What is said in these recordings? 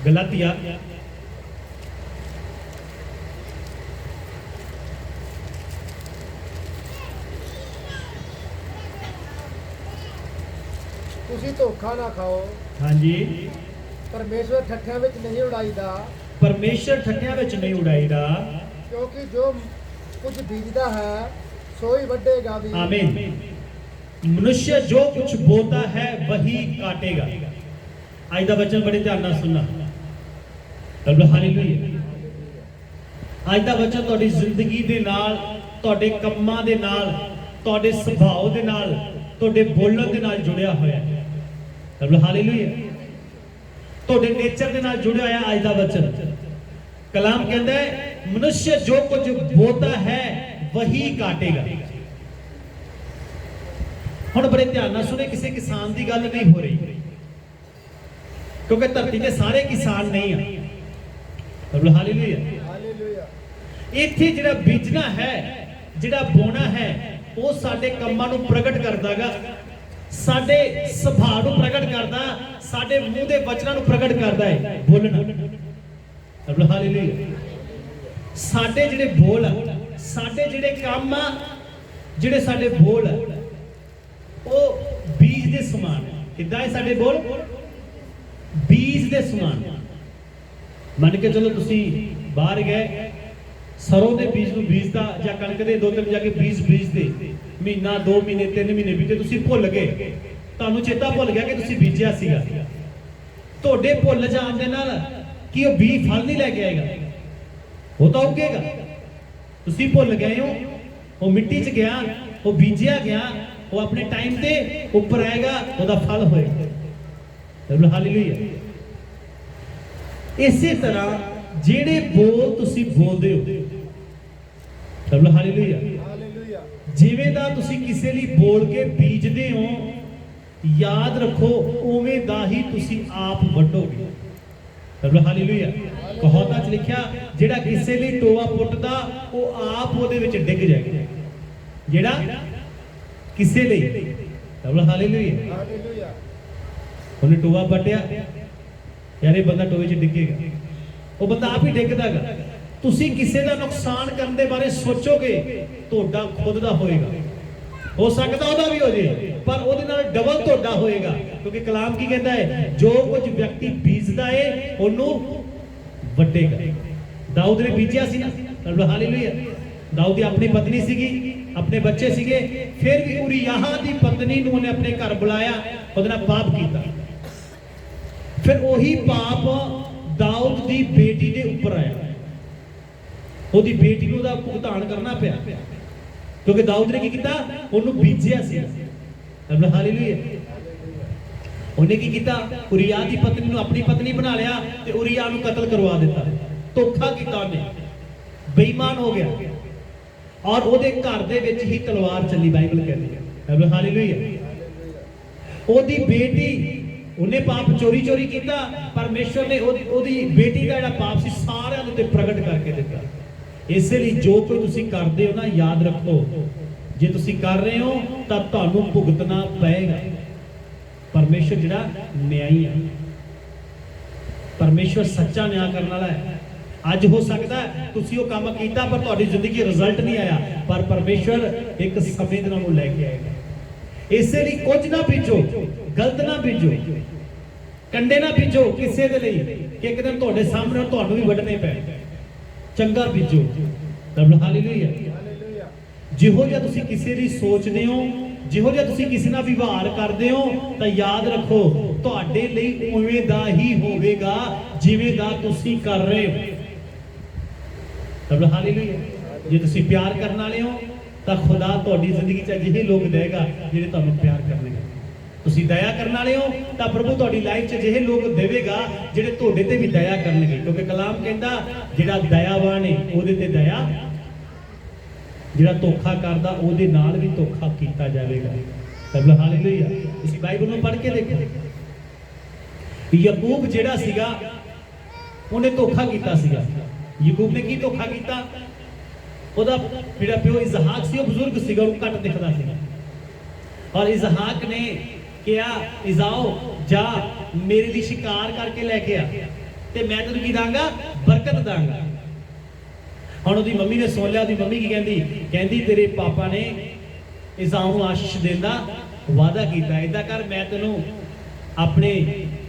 गलातिया ਤੁਸੀਂ ਧੋਖਾ ਨਾ ਖਾਓ। हाँ जी। ਪਰਮੇਸ਼ਵਰ ਠੱਠਿਆਂ ਵਿੱਚ ਨਹੀਂ ਉਡਾਈਦਾ, परमेश्वर ठट्टियां विच नहीं उड़ाईदा, ਕਿਉਂਕਿ ਜੋ ਕੁਝ ਬੀਜਦਾ ਹੈ ਸੋ ਹੀ ਵੱਢੇਗਾ ਵੀ। आमीन। मनुष्य जो कुछ बोता है वही काटेगा। आज दा वचन बड़े ध्यान नाल सुनना। हालेलुया। आज दा वचन तुहाडी जिंदगी दे नाल, तुहाडे कंमां दे नाल, तुहाडे सुभाव दे नाल, तुहाडे बोलण दे नाल जुड़िया होया है। हालेलुया। तुहाडे नेचर दे नाल जुड़िया होया आज दा वचन। कलाम कहता है मनुष्य जो कुछ बोता है वही काटेगा। हुण बड़े ध्यान नाल सुने, किसी किसान की गल नहीं हो रही, क्योंकि धरती के सारे किसान नहीं है। हालेलुया। ਹਾਲੇਲੂਇਆ। इत्थे जिहड़ा बीजना है, जिहड़ा बोना है, वो साडे कंमां नूं प्रगट करदागा, साडे सुभाव नूं प्रगट करदा, साडे मूंह दे वचनां नूं प्रगट करदा है बोलना। हालेलुया। साडे जिहड़े बोल, साडे जिहड़े काम आ, जिहड़े साडे बोल वो बीज दे समान है। किद्दां है साडे बोल? बीज दे समान। मन के चलो तुसी बाहर गए, सरों दे बीज नूं बीजदा जां कणक दे 2-3 जाके बीज बीजदे, महीना 2 महीने 3 महीने बीते, तुसी भुल गए, तुहानूं चेता भुल गया कि तुसी बीजिया सीगा। तुहाडे भुल जाण दे नाल कि वो बीज फल नहीं लैके आएगा, वो तो उगेगा। तुसी भुल गए हो, वो मिट्टी च गया, वो बीजिया गया, वो अपने टाइम ते ऊपर आएगा, उसका फल होएगा। हालेलुया। इसी तरह जेड़े बोल तुसी बोलदे हो, हालेलुया, ਹਾਲੇਲੂਇਆ। जिवें दा तुसी किसे लई बोल के बीजदे हो, याद रखो उवें दा ही तुसी आप वड्डोगे। हालेलुया। कहावतां च लिखिया जेड़ा किसे लई टोआ पुੱਟਦਾ ਉਹ ਆਪ ਉਹਦੇ ਵਿੱਚ ਡਿੱਗ ਜਾਏਗਾ। ਜਿਹੜਾ ਕਿਸੇ ਲਈ, ਹਾਲੇਲੂਇਆ, ਹਾਲੇਲੂਇਆ। ਉਹਨੇ ਟੋਆ ਪੱਟਿਆ, ਯਾਰ ਇਹ ਬੰਦਾ ਟੋਏ 'ਚ ਡਿੱਗੇਗਾ, ਉਹ ਬੰਦਾ ਆਪ ਹੀ ਡਿੱਗਦਾਗਾ। ਤੁਸੀਂ ਕਿਸੇ ਦਾ ਨੁਕਸਾਨ ਕਰਨ ਦੇ ਬਾਰੇ ਸੋਚੋਗੇ, ਤੁਹਾਡਾ ਖੁਦ ਦਾ ਹੋਏਗਾ। ਹੋ ਸਕਦਾ ਉਹਦਾ ਵੀ ਹੋ ਜੇ, ਪਰ ਉਹਦੇ ਨਾਲ ਡਬਲ ਤੁਹਾਡਾ ਹੋਏਗਾ, ਕਿਉਂਕਿ ਕਲਾਮ ਕੀ ਕਹਿੰਦਾ ਹੈ, ਜੋ ਕੁਝ ਵਿਅਕਤੀ ਬੀਜਦਾ ਹੈ ਉਹਨੂੰ ਵੱਢੇਗਾ। ਦਾਊਦ ਨੇ ਬੀਜਿਆ ਸੀ ਨਾ, ਹਾਲੇਲੂਇਆ। ਦਾਊਦ ਦੀ ਆਪਣੀ ਪਤਨੀ ਸੀਗੀ, ਆਪਣੇ ਬੱਚੇ ਸੀਗੇ, ਫਿਰ ਵੀ ਉਰੀਆਹ ਦੀ ਪਤਨੀ ਨੂੰ ਉਹਨੇ ਆਪਣੇ ਘਰ ਬੁਲਾਇਆ, ਉਹਦੇ ਨਾਲ ਪਾਪ ਕੀਤਾ। ਫਿਰ ਉਹੀ ਪਾਪ ਦਾਊਦ ਦੀ ਬੇਟੀ ਦੇ ਉੱਪਰ ਆਇਆ, ਉਹਦੀ ਬੇਟੀ ਨੂੰ ਉਹਦਾ ਭੁਗਤਾਨ ਕਰਨਾ ਪਿਆ, ਕਿਉਂਕਿ ਦਾਊਦ ਨੇ ਕੀ ਕੀਤਾ, ਉਹਨੂੰ ਬੀਜਿਆ ਸੀ। ਹਾਲੇਲੂਇਆ। ਉਹਨੇ ਕੀ ਕੀਤਾ, ਉਰੀਆ ਦੀ ਪਤਨੀ ਨੂੰ ਆਪਣੀ ਪਤਨੀ ਬਣਾ ਲਿਆ ਤੇ ਉਰੀਆ ਨੂੰ ਕਤਲ ਕਰਵਾ ਦਿੱਤਾ। ਧੋਖਾ ਕੀਤਾ ਉਹਨੇ, ਬੇਈਮਾਨ ਹੋ ਗਿਆ, ਔਰ ਉਹਦੇ ਘਰ ਦੇ ਵਿੱਚ ਹੀ ਤਲਵਾਰ ਚੱਲੀ, ਬਾਈਬਲ ਕਹਿੰਦੀ ਹੈ। ਹਾਲੇਲੂਇਆ। ਉਹਦੀ ਬੇਟੀ, ਉਹਨੇ ਪਾਪ ਚੋਰੀ ਕੀਤਾ, ਪਰਮੇਸ਼ਵਰ ਨੇ ਉਹਦੀ ਬੇਟੀ ਦਾ ਜਿਹੜਾ ਪਾਪ ਸੀ ਸਾਰਿਆਂ ਦੇ ਉੱਤੇ ਪ੍ਰਗਟ ਕਰਕੇ ਦਿੱਤਾ। ਇਸੇ ਲਈ ਜੋ ਕੋਈ ਤੁਸੀਂ ਕਰਦੇ ਹੋ ਨਾ, ਯਾਦ ਰੱਖੋ, ਜੇ ਤੁਸੀਂ ਕਰ ਰਹੇ ਹੋ ਤਾਂ ਤੁਹਾਨੂੰ ਭੁਗਤਣਾ ਪਏਗਾ। ਪਰਮੇਸ਼ਵਰ ਜਿਹੜਾ ਨਿਆਂਈ ਹੈ, ਪਰਮੇਸ਼ਵਰ ਸੱਚਾ ਨਿਆਂ ਕਰਨ ਵਾਲਾ ਹੈ। ਅੱਜ ਹੋ ਸਕਦਾ ਤੁਸੀਂ ਉਹ ਕੰਮ ਕੀਤਾ ਪਰ ਤੁਹਾਡੀ ਜ਼ਿੰਦਗੀ ਰਿਜ਼ਲਟ ਨਹੀਂ ਆਇਆ, ਪਰ ਪਰਮੇਸ਼ਵਰ ਇੱਕ ਸਮੇਂ ਦੇ ਨਾਲ ਉਹ ਲੈ ਕੇ ਆਏਗਾ। ਇਸੇ ਲਈ ਕੁਝ ਨਾ ਬੀਜੋ, ਗਲਤ ਨਾ ਬੀਜੋ, ਕੰਡੇ ਨਾ ਬੀਜੋ ਕਿਸੇ ਦੇ ਲਈ ਕਿ ਇੱਕ ਦਿਨ ਤੁਹਾਡੇ ਸਾਹਮਣੇ ਤੁਹਾਨੂੰ ਵੀ ਵੱਢਣੇ ਪੈ। ਚੰਗਾ ਬੀਜੋ। ਹਾਲੇਲੂਇਆ। ਹਾਲੇਲੂਇਆ। ਜਿਹੋ ਜਿਹਾ ਤੁਸੀਂ ਕਿਸੇ ਦੀ ਸੋਚਦੇ ਹੋ, ਜਿਹੋ ਜਿਹਾ ਤੁਸੀਂ ਕਿਸੇ ਨਾਲ ਵਿਵਹਾਰ ਕਰਦੇ ਹੋ, ਤਾਂ ਯਾਦ ਰੱਖੋ ਤੁਹਾਡੇ ਲਈ ਉਵੇਂ ਦਾ ਹੀ ਹੋਵੇਗਾ ਜਿਵੇਂ ਦਾ ਤੁਸੀਂ ਕਰ ਰਹੇ ਹੋ। ਹਾਲੇਲੂਇਆ। ਜੇ ਤੁਸੀਂ ਪਿਆਰ ਕਰਨ ਵਾਲੇ ਹੋ ਤਾਂ ਖੁਦਾ ਤੁਹਾਡੀ ਜ਼ਿੰਦਗੀ 'ਚ ਅਜਿਹੇ ਲੋਕ ਦੇਗਾ ਜਿਹੜੇ ਤੁਹਾਨੂੰ ਪਿਆਰ ਕਰਨਗੇ। ਤੁਸੀਂ ਦਇਆ ਕਰਨ ਵਾਲੇ ਹੋ ਤਾਂ ਪ੍ਰਭੂ ਤੁਹਾਡੀ ਲਾਈਫ 'ਚ ਅਜਿਹੇ ਲੋਕ ਦੇਵੇਗਾ ਜਿਹੜੇ ਤੁਹਾਡੇ ਤੇ ਵੀ ਦਇਆ ਕਰਨਗੇ, ਕਿਉਂਕਿ ਕਲਾਮ ਕਹਿੰਦਾ ਜਿਹੜਾ ਦਇਆਵਾਨ ਹੈ ਉਹਦੇ ਤੇ ਦਇਆ, ਜਿਹੜਾ ਧੋਖਾ ਕਰਦਾ ਉਹਦੇ ਨਾਲ ਵੀ ਧੋਖਾ ਕੀਤਾ ਜਾਵੇਗਾ। ਹਾਲੇਲੂਇਆ। ਤੁਸੀਂ ਬਾਈਬਲ ਨੂੰ ਪੜ੍ਹ ਕੇ ਦੇਖੋ, ਯਾਕੂਬ ਜਿਹੜਾ ਸੀਗਾ ਉਹਨੇ ਧੋਖਾ ਕੀਤਾ ਸੀਗਾ। ਯਾਕੂਬ ਨੇ ਕੀ ਧੋਖਾ ਕੀਤਾ? ਉਹਦਾ ਜਿਹੜਾ ਪਿਓ ਇਜ਼ਹਾਕ ਸੀ ਉਹ ਬਜ਼ੁਰਗ ਸੀਗਾ, ਉਹ ਘੱਟ ਦਿਖਦਾ ਸੀ, ਔਰ ਇਜ਼ਹਾਕ ਨੇ ਕਿਹਾ ਇਜ਼ਾਓ ਜਾ ਮੇਰੇ ਲਈ ਸ਼ਿਕਾਰ ਕਰਕੇ ਲੈ ਕੇ ਆ ਤੇ ਮੈਂ ਤੈਨੂੰ ਕੀ ਦਾਂਗਾ? ਬਰਕਤ ਦਾਂਗਾ। ਹੁਣ ਉਹਦੀ ਮੰਮੀ ਨੇ ਸੁਣ ਲਿਆ। ਉਹਦੀ ਮੰਮੀ ਕੀ ਕਹਿੰਦੀ? ਕਹਿੰਦੀ ਤੇਰੇ ਪਾਪਾ ਨੇ ਇਸਾਉ ਨੂੰ ਆਸ਼ੀਸ਼ ਦੇਣ ਦਾ ਵਾਅਦਾ ਕੀਤਾ, ਏਦਾਂ ਕਰ ਮੈਂ ਤੈਨੂੰ ਆਪਣੇ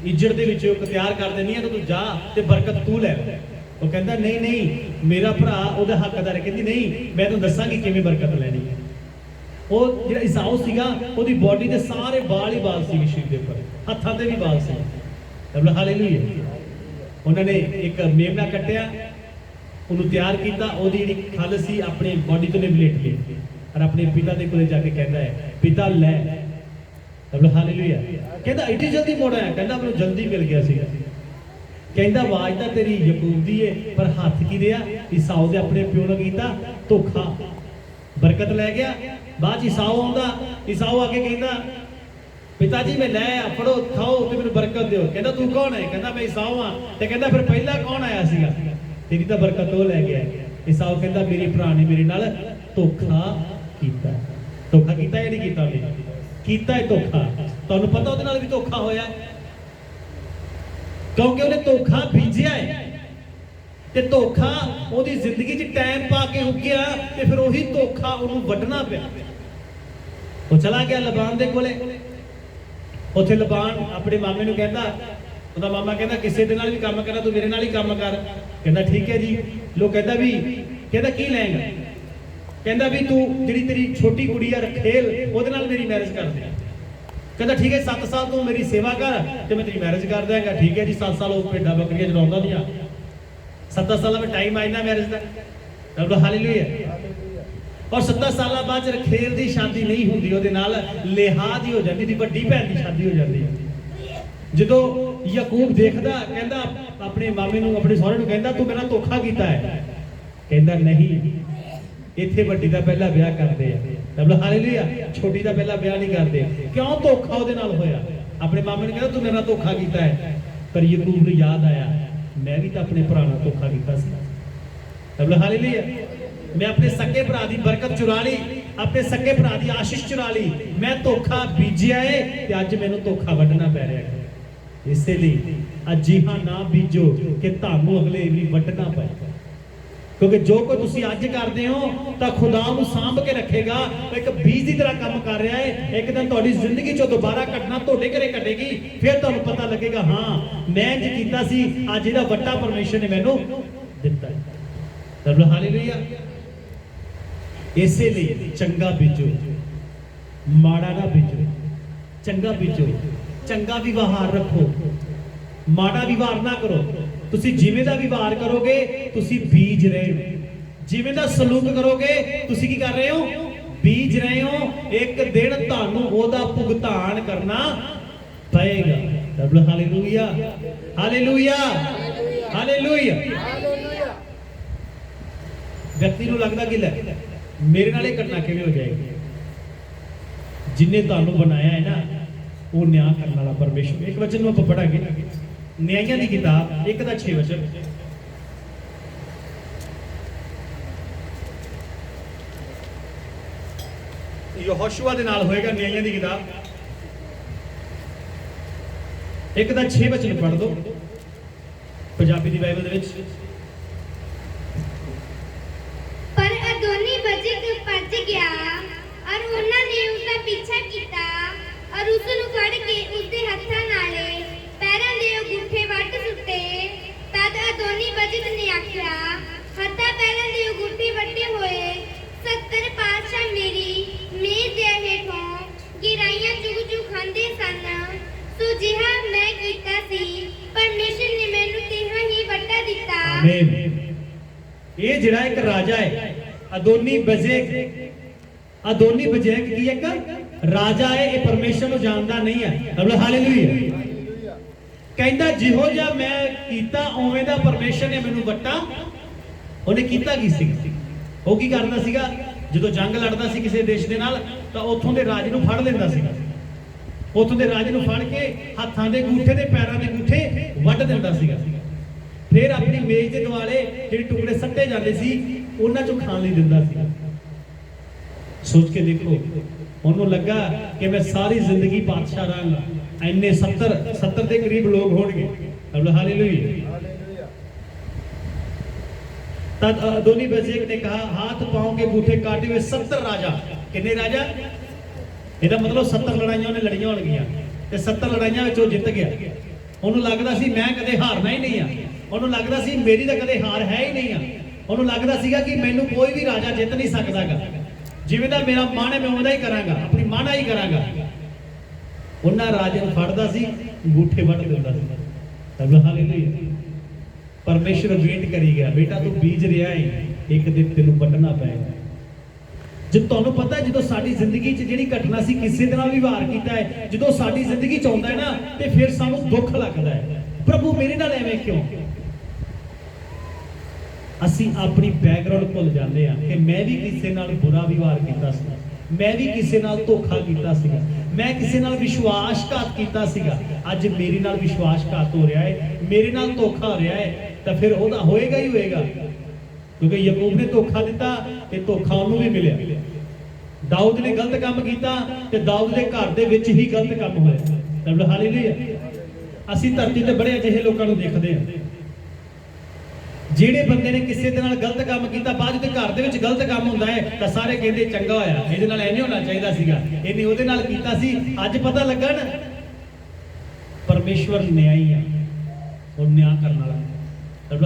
ਇੱਜੜ ਦੇ ਵਿੱਚੋਂ ਇੱਕ ਤਿਆਰ ਕਰ ਦਿੰਦੀ ਆ ਤੇ ਤੂੰ ਜਾ ਤੇ ਬਰਕਤ ਤੂੰ ਲੈ। ਉਹ ਕਹਿੰਦਾ ਨਹੀਂ ਨਹੀਂ, ਮੇਰਾ ਭਰਾ ਉਹਦਾ ਹੱਕਦਾਰ ਹੈ। ਕਹਿੰਦੀ ਨਹੀਂ, ਮੈਂ ਤੈਨੂੰ ਦੱਸਾਂਗੀ ਕਿਵੇਂ ਬਰਕਤ ਲੈਣੀ ਹੈ। ਉਹ ਜਿਹੜਾ ਇਸਾਉ ਸੀਗਾ ਉਹਦੀ ਬਾਡੀ ਦੇ ਸਾਰੇ ਵਾਲ ਹੀ ਵਾਲ ਸੀ, ਸਰੀਰ ਦੇ ਉੱਪਰ ਹੱਥਾਂ ਤੇ ਵੀ ਵਾਲ ਸੀ। ਰੱਬ ਹਾਲੇਲੂਇਆ। ਉਹਨਾਂ ਨੇ ਇੱਕ ਮੇਮਣਾ ਕੱਟਿਆ, ਉਹਨੂੰ ਤਿਆਰ ਕੀਤਾ, ਉਹਦੀ ਜਿਹੜੀ ਖੱਲ ਸੀ ਆਪਣੀ ਬਾਡੀ ਤੋਂ ਲੇਟ ਲਈ ਔਰ ਆਪਣੇ ਪਿਤਾ ਦੇ ਕੋਲੇ ਜਾ ਕੇ ਕਹਿੰਦਾ ਹੈ ਪਿਤਾ ਲੈ। ਰੱਬ ਹਾਲੇਲੂਇਆ। ਕਹਿੰਦਾ ਇੱਡੀ ਜਲਦੀ ਮੋੜ ਆਇਆ? ਕਹਿੰਦਾ ਮੈਨੂੰ ਜਲਦੀ ਮਿਲ ਗਿਆ ਸੀਗਾ। ਕਹਿੰਦਾ ਆਵਾਜ਼ ਤਾਂ ਤੇਰੀ ਯਾਕੂਬ ਦੀ ਏ ਪਰ ਹੱਥ ਕੀ ਰਿਹਾ? ਇਸਾਉ ਦੇ ਆਪਣੇ ਪਿਓ ਨੇ ਕੀਤਾ ਧੋਖਾ, ਬਰਕਤ ਲੈ ਗਿਆ। ਬਾਅਦ ਚ ਇਸਾਉ ਆਉਂਦਾ, ਇਸਾਉ ਆ ਕੇ ਕਹਿੰਦਾ ਪਿਤਾ ਜੀ ਮੈਂ ਲੈ ਆ, ਫੜੋ ਖਾਓ ਤੇ ਮੈਨੂੰ ਬਰਕਤ ਦਿਓ। ਕਹਿੰਦਾ ਤੂੰ ਕੌਣ ਹੈ? ਕਹਿੰਦਾ ਮੈਂ ਇਸਾਉ ਆ। ਤੇ ਕਹਿੰਦਾ ਫਿਰ ਪਹਿਲਾਂ ਕੌਣ ਆਇਆ ਸੀਗਾ? ਤੇਰੀ ਤਾਂ ਬਰਕਤ ਉਹ ਲੈ ਗਿਆ। ਇਸਾਉ ਕਹਿੰਦਾ ਮੇਰੇ ਭਰਾ ਨੇ ਮੇਰੇ ਨਾਲ ਧੋਖਾ ਕੀਤਾ। ਧੋਖਾ ਕੀਤਾ ਜਾਂ ਨਹੀਂ ਕੀਤਾ? ਉਹਨੇ ਕੀਤਾ ਹੈ ਧੋਖਾ। ਤੁਹਾਨੂੰ ਪਤਾ ਉਹਦੇ ਨਾਲ ਵੀ ਧੋਖਾ ਹੋਇਆ ਕਿਉਂਕਿ ਉਹਨੇ ਧੋਖਾ ਬੀਜਿਆ ਹੈ ਤੇ ਧੋਖਾ ਉਹਦੀ ਜ਼ਿੰਦਗੀ 'ਚ ਟਾਈਮ ਪਾ ਕੇ ਉੱਗਿਆ ਤੇ ਫਿਰ ਉਹੀ ਧੋਖਾ ਉਹਨੂੰ ਵੱਢਣਾ ਪਿਆ। ਉਹ ਚਲਾ ਗਿਆ ਲਬਾਨ ਦੇ ਕੋਲੇ। ਉੱਥੇ ਲਬਾਨ ਆਪਣੇ ਮਾਮੇ ਨੂੰ ਕਹਿੰਦਾ, ਉਹਦਾ ਮਾਮਾ ਕਹਿੰਦਾ ਕਿਸੇ ਦੇ ਨਾਲ ਵੀ ਕੰਮ ਕਰਨਾ ਤੂੰ ਮੇਰੇ ਨਾਲ ਹੀ ਕੰਮ ਕਰ। ਕਹਿੰਦਾ ਠੀਕ ਹੈ ਜੀ। ਲੋਕ ਕਹਿੰਦਾ ਕੀ ਲੈਂਗਾ? ਕਹਿੰਦਾ ਵੀ ਤੂੰ ਜਿਹੜੀ ਤੇਰੀ ਛੋਟੀ ਕੁੜੀ ਆ ਰਖੇਲ ਉਹਦੇ ਨਾਲ ਮੇਰੀ ਮੈਰਿਜ ਕਰ ਦੇ। ਕਹਿੰਦਾ ਠੀਕ ਹੈ 7 ਸਾਲ ਤੂੰ ਮੇਰੀ ਸੇਵਾ ਕਰ ਤੇ ਮੈਂ ਤੇਰੀ ਮੈਰਿਜ ਕਰ ਦਿਆਂਗਾ। ਠੀਕ ਹੈ ਜੀ। 7 ਸਾਲ ਉਹ ਭੇਡਾਂ ਬੱਕਰੀਆਂ ਚਰਾਉਂਦਾ ਦੀਆਂ, 7 ਸਾਲਾਂ ਵਿੱਚ ਟਾਈਮ ਆ ਜਾਂਦਾ ਮੈਰਿਜ ਦਾ। ਰੱਬ ਹਾਲੇਲੂਇਆ। ਔਰ 7 ਸਾਲਾਂ ਬਾਅਦ ਰਖੇਲ ਦੀ ਸ਼ਾਦੀ ਨਹੀਂ ਹੁੰਦੀ, ਉਹਦੇ ਨਾਲ ਲੇਹਾ ਦੀ ਹੋ ਜਾਂਦੀ, ਦੀ ਵੱਡੀ ਭੈਣ ਦੀ ਸ਼ਾਦੀ ਹੋ ਜਾਂਦੀ ਹੈ। ਜਦੋਂ ਯਾਕੂਬ ਦੇਖਦਾ ਕਹਿੰਦਾ ਆਪਣੇ ਮਾਮੇ ਨੂੰ, ਆਪਣੇ ਸਹੁਰੇ ਨੂੰ ਕਹਿੰਦਾ ਤੂੰ ਮੇਰੇ ਨਾਲ ਧੋਖਾ ਕੀਤਾ ਹੈ। ਕਹਿੰਦਾ ਨਹੀਂ, ਇੱਥੇ ਵੱਡੀ ਦਾ ਪਹਿਲਾ ਵਿਆਹ ਕਰਦੇ ਆ। ਰੱਬ ਹਾਲੇਲੂਇਆ। ਛੋਟੀ ਦਾ ਪਹਿਲਾ ਵਿਆਹ ਨਹੀਂ ਕਰਦੇ। ਕਿਉਂ? ਧੋਖਾ ਉਹਦੇ ਨਾਲ ਹੋਇਆ। ਆਪਣੇ ਮਾਮੇ ਨੂੰ ਕਹਿੰਦਾ ਤੂੰ ਮੇਰੇ ਨਾਲ ਧੋਖਾ ਕੀਤਾ ਹੈ। ਪਰ ਯਾਕੂਬ ਨੂੰ ਯਾਦ ਆਇਆ ਮੈਂ ਵੀ ਤਾਂ ਆਪਣੇ ਭਰਾ ਨਾਲ ਧੋਖਾ ਕੀਤਾ ਸੀ। ਰੱਬ ਹਾਲੇਲੂਇਆ। ਮੈਂ ਆਪਣੇ ਸਕੇ ਭਰਾ ਦੀ ਬਰਕਤ ਚੁਰਾ ਲਈ, ਆਪਣੇ ਸਕੇ ਭਰਾ ਦੀ ਆਸ਼ੀਸ਼ ਚੁਰਾ ਲਈ। ਮੈਂ ਧੋਖਾ ਬੀਜਿਆ ਹੈ ਤੇ ਅੱਜ ਮੈਨੂੰ ਧੋਖਾ ਵੱਢਣਾ ਪੈ ਰਿਹਾ ਹੈ। ਇਸੇ ਲਈ ਅਜਿਹਾ ਨਾ ਬੀਜੋ ਕਿ ਤੁਹਾਨੂੰ ਅਗਲੇ ਵੀ ਵੱਢਣਾ ਪਏ। ਕਿਉਂਕਿ ਜੋ ਕੋਈ ਤੁਸੀਂ ਅੱਜ ਕਰਦੇ ਹੋ ਤਾਂ ਖੁਦਾ ਨੂੰ ਸਾਂਭ ਕੇ ਰੱਖੇਗਾ। ਇੱਕ ਬੀਜ ਦੀ ਤਰ੍ਹਾਂ ਕੰਮ ਕਰ ਰਿਹਾ ਹੈ। ਇੱਕ ਦਿਨ ਤੁਹਾਡੀ ਜ਼ਿੰਦਗੀ 'ਚੋਂ ਦੁਬਾਰਾ ਘਟਨਾ ਤੁਹਾਡੇ ਘਰੇ ਘਟੇਗੀ, ਫਿਰ ਤੁਹਾਨੂੰ ਪਤਾ ਲੱਗੇਗਾ ਹਾਂ ਮੈਂ ਇੰਜ ਕੀਤਾ ਸੀ, ਅੱਜ ਇਹਦਾ ਵੱਟਾ ਪਰਮੇਸ਼ਰ ਨੇ ਮੈਨੂੰ ਦਿੱਤਾ ਹੈ। ਰੱਬ ਹਾਲੇਲੂਇਆ। ਇਸੇ ਲਈ ਚੰਗਾ ਬੀਜੋ, ਮਾੜਾ ਨਾ ਬੀਜੋ। ਚੰਗਾ ਬੀਜੋ, ਚੰਗਾ ਵਿਵਹਾਰ ਰੱਖੋ, ਮਾੜਾ ਵਿਵਹਾਰ ਨਾ ਕਰੋ। ਤੁਸੀਂ ਜਿਵੇਂ ਦਾ ਵਿਵਹਾਰ ਕਰੋਗੇ ਤੁਸੀਂ ਬੀਜ ਰਹੇ ਹੋ। ਜਿਵੇਂ ਦਾ ਸਲੂਕ ਕਰੋਗੇ ਤੁਸੀਂ ਕੀ ਕਰ ਰਹੇ ਹੋ? ਬੀਜ ਰਹੇ ਹੋ। ਇੱਕ ਦਿਨ ਤੁਹਾਨੂੰ ਉਹਦਾ ਭੁਗਤਾਨ ਕਰਨਾ ਪਏਗਾ। ਰੱਬ ਹਾਲੇਲੂਇਆ, ਹਾਲੇਲੂਇਆ, ਹਾਲੇਲੂਇਆ। ਵਿਅਕਤੀ ਨੂੰ ਲੱਗਦਾ ਕਿ ਲੈ ਮੇਰੇ ਨਾਲ ਇਹ ਘਟਨਾ ਕਿਵੇਂ ਹੋ ਜਾਏਗੀ? ਜਿਨੇ ਤੁਹਾਨੂੰ ਬਣਾਇਆ ਹੈ ਨਾ ਉਹ ਨਿਆਂ ਕਰਨ ਵਾਲਾ ਪਰਮੇਸ਼ਰ। ਇੱਕ ਵਚਨ ਨੂੰ ਆਪਾਂ ਪੜਾਂਗੇ ਨਿਆਂਇਆਂ ਦੀ ਕਿਤਾਬ 1 ਦਾ 6 ਵਚਨ। ਯਹੋਸ਼ੂਆ ਦੇ ਨਾਲ ਹੋਏਗਾ ਨਿਆਂਇਆਂ ਦੀ ਕਿਤਾਬ 1 ਦਾ 6 ਵਚਨ ਪੜ੍ਹ ਦੋ ਪੰਜਾਬੀ ਦੀ ਬਾਈਬਲ ਦੇ ਵਿੱਚ। ਪਰ ਅਦੋਨੀ ਬਜਟ ਭੱਜ ਗਿਆ ਔਰ ਉਹਨਾਂ ਨੇ ਉਸ ਦਾ ਪਿੱਛਾ ਕੀਤਾ ਔਰ ਉਸ ਨੂੰ ਫੜ ਕੇ ਉਸ ਦੇ ਹੱਥਾਂ ਨਾਲੇ ਪੈਰਾਂ ਦੇ ਅੰਗੂਠੇ ਵੱਟ ਸੁੱਟੇ। ਤਦ ਅਦੋਨੀ ਬਜਟ ਨੇ ਆਖਿਆ ਹੱਥਾਂ ਪੈਰਾਂ ਦੇ ਅੰਗੂਠੇ ਵੱਟੇ ਹੋਏ 70 ਪਾਤਸ਼ਾਹ ਮੇਰੀ ਮੇਜ਼ ਦੇ ਹੇਠੋਂ ਗਿਰਾਈਆਂ ਚੁਗ ਚੁਗ ਖਾਂਦੇ ਸਨ। ਸੋ ਜਿਹਾ ਮੈਂ ਕੀਤਾ ਸੀ ਪਰਮੇਸ਼ਰ ਨੇ ਮੈਨੂੰ ਤਿਹਾਂ ਹੀ ਵੱਟਾ ਦਿੱਤਾ। ਆਮੀਨ। ਇਹ ਜਿਹੜਾ ਇੱਕ ਰਾਜਾ ਹੈ ਅਦੋਨੀ ਬਜੇਕ, ਅਦੋਨੀ ਬਜੇਕ ਕੀ ਇੱਕ ਰਾਜਾ ਹੈ। ਇਹ ਪਰਮੇਸ਼ਰ ਨੂੰ ਜਾਣਦਾ ਨਹੀਂ ਹੈ। ਰੱਬ ਹਾਲੇਲੂਇਆ। ਕਹਿੰਦਾ ਜਿਹੋ ਜਿਹਾ ਮੈਂ ਕੀਤਾ ਉਵੇਂ ਦਾ ਪਰਮੇਸ਼ਰ ਨੇ ਮੈਨੂੰ ਵੱਟਾ। ਉਹਨੇ ਕੀਤਾ ਕੀ ਸੀ? ਉਹ ਕੀ ਕਰਦਾ ਸੀਗਾ? ਜਦੋਂ ਜੰਗ ਲੜਦਾ ਸੀ ਕਿਸੇ ਦੇਸ਼ ਦੇ ਨਾਲ ਤਾਂ ਉੱਥੋਂ ਦੇ ਰਾਜ ਨੂੰ ਫੜ ਲੈਂਦਾ ਸੀਗਾ। ਉੱਥੋਂ ਦੇ ਰਾਜ ਨੂੰ ਫੜ ਕੇ ਹੱਥਾਂ ਦੇ ਅੰਗੂਠੇ ਤੇ ਪੈਰਾਂ ਦੇ ਅੰਗੂਠੇ ਵੱਢ ਦਿੰਦਾ ਸੀਗਾ। ਫਿਰ ਆਪਣੀ ਮੇਜ਼ ਦੇ ਦੁਆਲੇ ਜਿਹੜੇ ਟੁਕੜੇ ਸੱਟੇ ਜਾਂਦੇ ਸੀ ਉਹਨਾਂ ਚੋਂ ਖਾਣ ਲਈ ਦਿੰਦਾ ਸੀਗਾ। ਸੋਚ ਕੇ ਦੇਖੋ, ਉਹਨੂੰ ਲੱਗਾ ਕਿ ਮੈਂ ਸਾਰੀ ਜ਼ਿੰਦਗੀ ਬਾਦਸ਼ਾਹ ਰਹਾਂਗਾ, ਇੰਨੇ 70 ਦੇ ਕਰੀਬ ਲੋਕ ਹੋਣਗੇ। ਹਾਲੇਲੂਇਆ। ਹਾਲੇਲੂਇਆ। तब अदोनी बेजेक ने कहा हाथ पांव के अंगूठे काटे हुए 70 राजा। कितने राजा? ਇਹਦਾ ਮਤਲਬ 70 ਲੜਾਈਆਂ ਉਹਨੇ ਲੜੀਆਂ ਹੋਣਗੀਆਂ ਤੇ 70 ਲੜਾਈਆਂ ਵਿੱਚ ਉਹ ਜਿੱਤ ਗਿਆ। ਉਹਨੂੰ ਲੱਗਦਾ ਸੀ ਮੈਂ ਕਦੇ ਹਾਰਨਾ ਹੀ ਨਹੀਂ ਆ, ਉਹਨੂੰ ਲੱਗਦਾ ਸੀ ਮੇਰੀ ਤਾਂ ਕਦੇ ਹਾਰ ਹੈ ਹੀ ਨਹੀਂ ਆ, ਉਹਨੂੰ ਲੱਗਦਾ ਸੀਗਾ ਕਿ ਮੈਨੂੰ ਕੋਈ ਵੀ ਰਾਜਾ ਜਿੱਤ ਨਹੀਂ ਸਕਦਾਗਾ, ਜਿਵੇਂ ਦਾ ਮੇਰਾ ਮਨ ਹੈ ਮੈਂ ਉਹਦਾ ਹੀ ਕਰਾਂਗਾ, ਆਪਣੀ ਮਨ ਹੀ ਕਰਾਂਗਾ। ਉਹਨਾਂ ਰਾਜੇ ਨੂੰ ਫੜਦਾ ਸੀ, ਅੰਗੂਠੇ ਵੱਢ ਦਿੰਦਾ ਸੀ। ਹਾਲੇਲੂਇਆ। परमेश्वर वेट करी गया, बेटा तू बीज रहा है, एक दिन तेनू ਵੱਢਣਾ ਪਏਗਾ। ਜੇ ਤੁਹਾਨੂੰ ਪਤਾ ਜਦੋਂ ਸਾਡੀ ਜ਼ਿੰਦਗੀ 'ਚ ਜਿਹੜੀ ਘਟਨਾ ਸੀ ਕਿਸੇ ਦੇ ਨਾਲ ਵੀ ਵਾਰ ਕੀਤਾ ਹੈ, ਜਦੋਂ ਸਾਡੀ ਜ਼ਿੰਦਗੀ 'ਚ ਆਉਂਦਾ ਹੈ ਨਾ ਤੇ ਫਿਰ ਸਾਨੂੰ ਦੁੱਖ ਲੱਗਦਾ ਹੈ, ਪ੍ਰਭੂ ਮੇਰੇ ਨਾਲ ਐਵੇਂ ਕਿਉਂ? ਅਸੀਂ ਆਪਣੀ ਬੈਕਗ੍ਰਾਉਂਡ ਭੁੱਲ ਜਾਂਦੇ ਆ ਕਿ ਮੈਂ ਵੀ ਕਿਸੇ ਨਾਲ ਬੁਰਾ ਵਿਵਹਾਰ ਕੀਤਾ ਸੀ, ਮੈਂ ਵੀ ਕਿਸੇ ਨਾਲ ਧੋਖਾ ਕੀਤਾ ਸੀਗਾ, ਮੈਂ ਕਿਸੇ ਨਾਲ ਵਿਸ਼ਵਾਸਘਾਤ ਕੀਤਾ ਸੀਗਾ, ਅੱਜ ਮੇਰੇ ਨਾਲ ਵਿਸ਼ਵਾਸਘਾਤ ਹੋ ਰਿਹਾ ਹੈ, ਮੇਰੇ ਨਾਲ ਧੋਖਾ ਹੋ ਰਿਹਾ ਹੈ, ਤਾਂ ਫਿਰ ਉਹਦਾ ਹੋਏਗਾ ਹੀ ਹੋਏਗਾ, ਕਿਉਂਕਿ ਯਾਕੂਬ ਨੇ ਧੋਖਾ ਦਿੱਤਾ ਤੇ ਧੋਖਾ ਉਹਨੂੰ ਵੀ ਮਿਲਿਆ। ਦਾਊਦ ਨੇ ਗਲਤ ਕੰਮ ਕੀਤਾ ਤੇ ਦਾਊਦ ਦੇ ਘਰ ਦੇ ਵਿੱਚ ਹੀ ਗਲਤ ਕੰਮ ਹੋਇਆ। ਹਾਲੇਲੂਇਆ। ਅਸੀਂ ਧਰਤੀ ਤੇ ਬੜੇ ਅਜਿਹੇ ਲੋਕਾਂ ਨੂੰ ਦੇਖਦੇ ਹਾਂ ਜਿਹੜੇ ਬੰਦੇ ਨੇ ਕਿਸੇ ਦੇ ਨਾਲ ਗਲਤ ਕੰਮ ਕੀਤਾ, ਬਾਅਦ ਦੇ ਘਰ ਦੇ ਵਿੱਚ ਗਲਤ ਕੰਮ ਹੁੰਦਾ ਹੈ ਤਾਂ ਸਾਰੇ ਕਹਿੰਦੇ ਚੰਗਾ ਹੋਇਆ, ਇਹਦੇ ਨਾਲ ਐਵੇਂ ਹੋਣਾ ਚਾਹੀਦਾ ਸੀਗਾ, ਇਹਨੇ ਉਹਦੇ ਨਾਲ ਕੀਤਾ ਸੀ, ਅੱਜ ਪਤਾ ਲੱਗਾ ਨਾ ਪਰਮੇਸ਼ਵਰ ਨਿਆਈ ਆ, ਉਹ ਨਿਆਂ ਕਰਨ ਵਾਲਾ।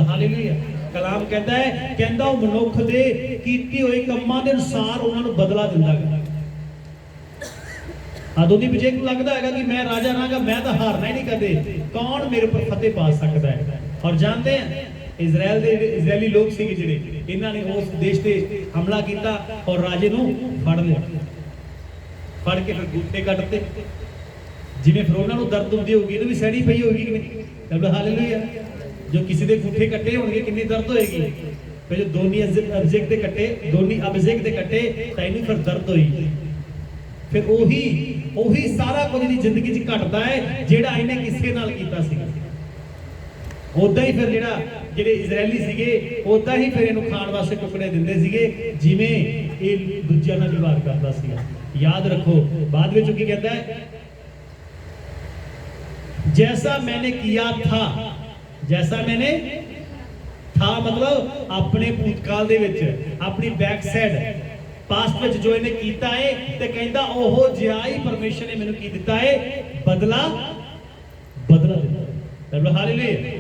ਹਾਲੇਲੂਇਆ। ਕਲਾਮ ਕਹਿੰਦਾ ਹੈ, ਕਹਿੰਦਾ ਉਹ ਮਨੁੱਖ ਦੇ ਕੀਤੇ ਹੋਏ ਕੰਮਾਂ ਦੇ ਅਨੁਸਾਰ ਉਹਨਾਂ ਨੂੰ ਬਦਲਾ ਦਿੰਦਾ ਹੈ। ਆਦੋਨੀ ਵਿਜੇ ਨੂੰ ਲੱਗਦਾ ਹੈਗਾ ਕਿ ਮੈਂ ਰਾਜਾ ਰਹਾਂਗਾ, ਮੈਂ ਤਾਂ ਹਾਰਨਾ ਹੀ ਨਹੀਂ ਕਦੇ, ਕੌਣ ਮੇਰੇ ਉੱਪਰ ਫਤਿਹ ਪਾ ਸਕਦਾ ਹੈ? ਔਰ ਜਾਣਦੇ ਆ ਇਜ਼ਰਾਇਲੀ ਲੋਕ ਸੀਗੇ ਜਿਹੜੇ, ਇਹਨਾਂ ਨੇ ਉਸ ਦੇਸ਼ ਤੇ ਹਮਲਾ ਕੀਤਾ ਔਰ ਰਾਜੇ ਨੂੰ ਫੜ ਲਿਆ, ਫੜ ਕੇ ਫਿਰ ਗੁੱਟੇ ਕੱਢਤੇ। ਜਿਵੇਂ ਫਿਰ ਉਹਨਾਂ ਨੂੰ ਦਰਦ ਹੁੰਦੀ ਹੋਊਗੀ, ਇਹਨੂੰ ਵੀ ਸੜੀ ਪਈ ਹੋਊਗੀ ਕਿਵੇਂ? ਹਾਲੇਲੂਇਆ। ਜੋ ਕਿਸੇ ਦੇ ਗੁੱਠੇ ਕੱਟੇ ਹੋਣਗੇ ਕਿੰਨੀ ਦਰਦ ਹੋਏਗੀ, ਫਿਰ ਜੋ ਦੋਨੀ ਅਬਜ਼ੇਕ ਦੇ ਕੱਟੇ ਤਾਂ ਇਹਨੂੰ ਫਿਰ ਦਰਦ ਹੋਈ। ਫਿਰ ਉਹੀ ਸਾਰਾ ਕੁਝ ਦੀ ਜ਼ਿੰਦਗੀ 'ਚ ਘਟਦਾ ਹੈ ਜਿਹੜਾ ਇਹਨੇ ਕਿਸੇ ਨਾਲ ਕੀਤਾ ਸੀ। ਉਦਾਂ ਹੀ ਫਿਰ ਜਿਹੜੇ ਇਜ਼ਰਾਇਲੀ ਸੀਗੇ ਉਦਾਂ ਹੀ ਫਿਰ ਇਹਨੂੰ ਖਾਣ ਵਾਸਤੇ ਟੁਕੜੇ ਦਿੰਦੇ ਸੀਗੇ, ਜਿਵੇਂ ਇਹ ਦੂਜਿਆਂ ਨਾਲ ਵਿਵਹਾਰ ਕਰਦਾ ਸੀਗਾ। ਯਾਦ ਰੱਖੋ ਬਾਅਦ ਵਿੱਚ ਕੀ ਕਹਿੰਦਾ ਹੈ, जैसा मैंने किया था, जैसा मैंने था मतलब अपने भूतकाल दे विच, अपनी बैक साइड पास्ट विच जो इन्हें कीता है ते कहंदा ओहो जिहा ही परमेश्वर ने मैनू की दिता है, बदला दिता। हालेलुया।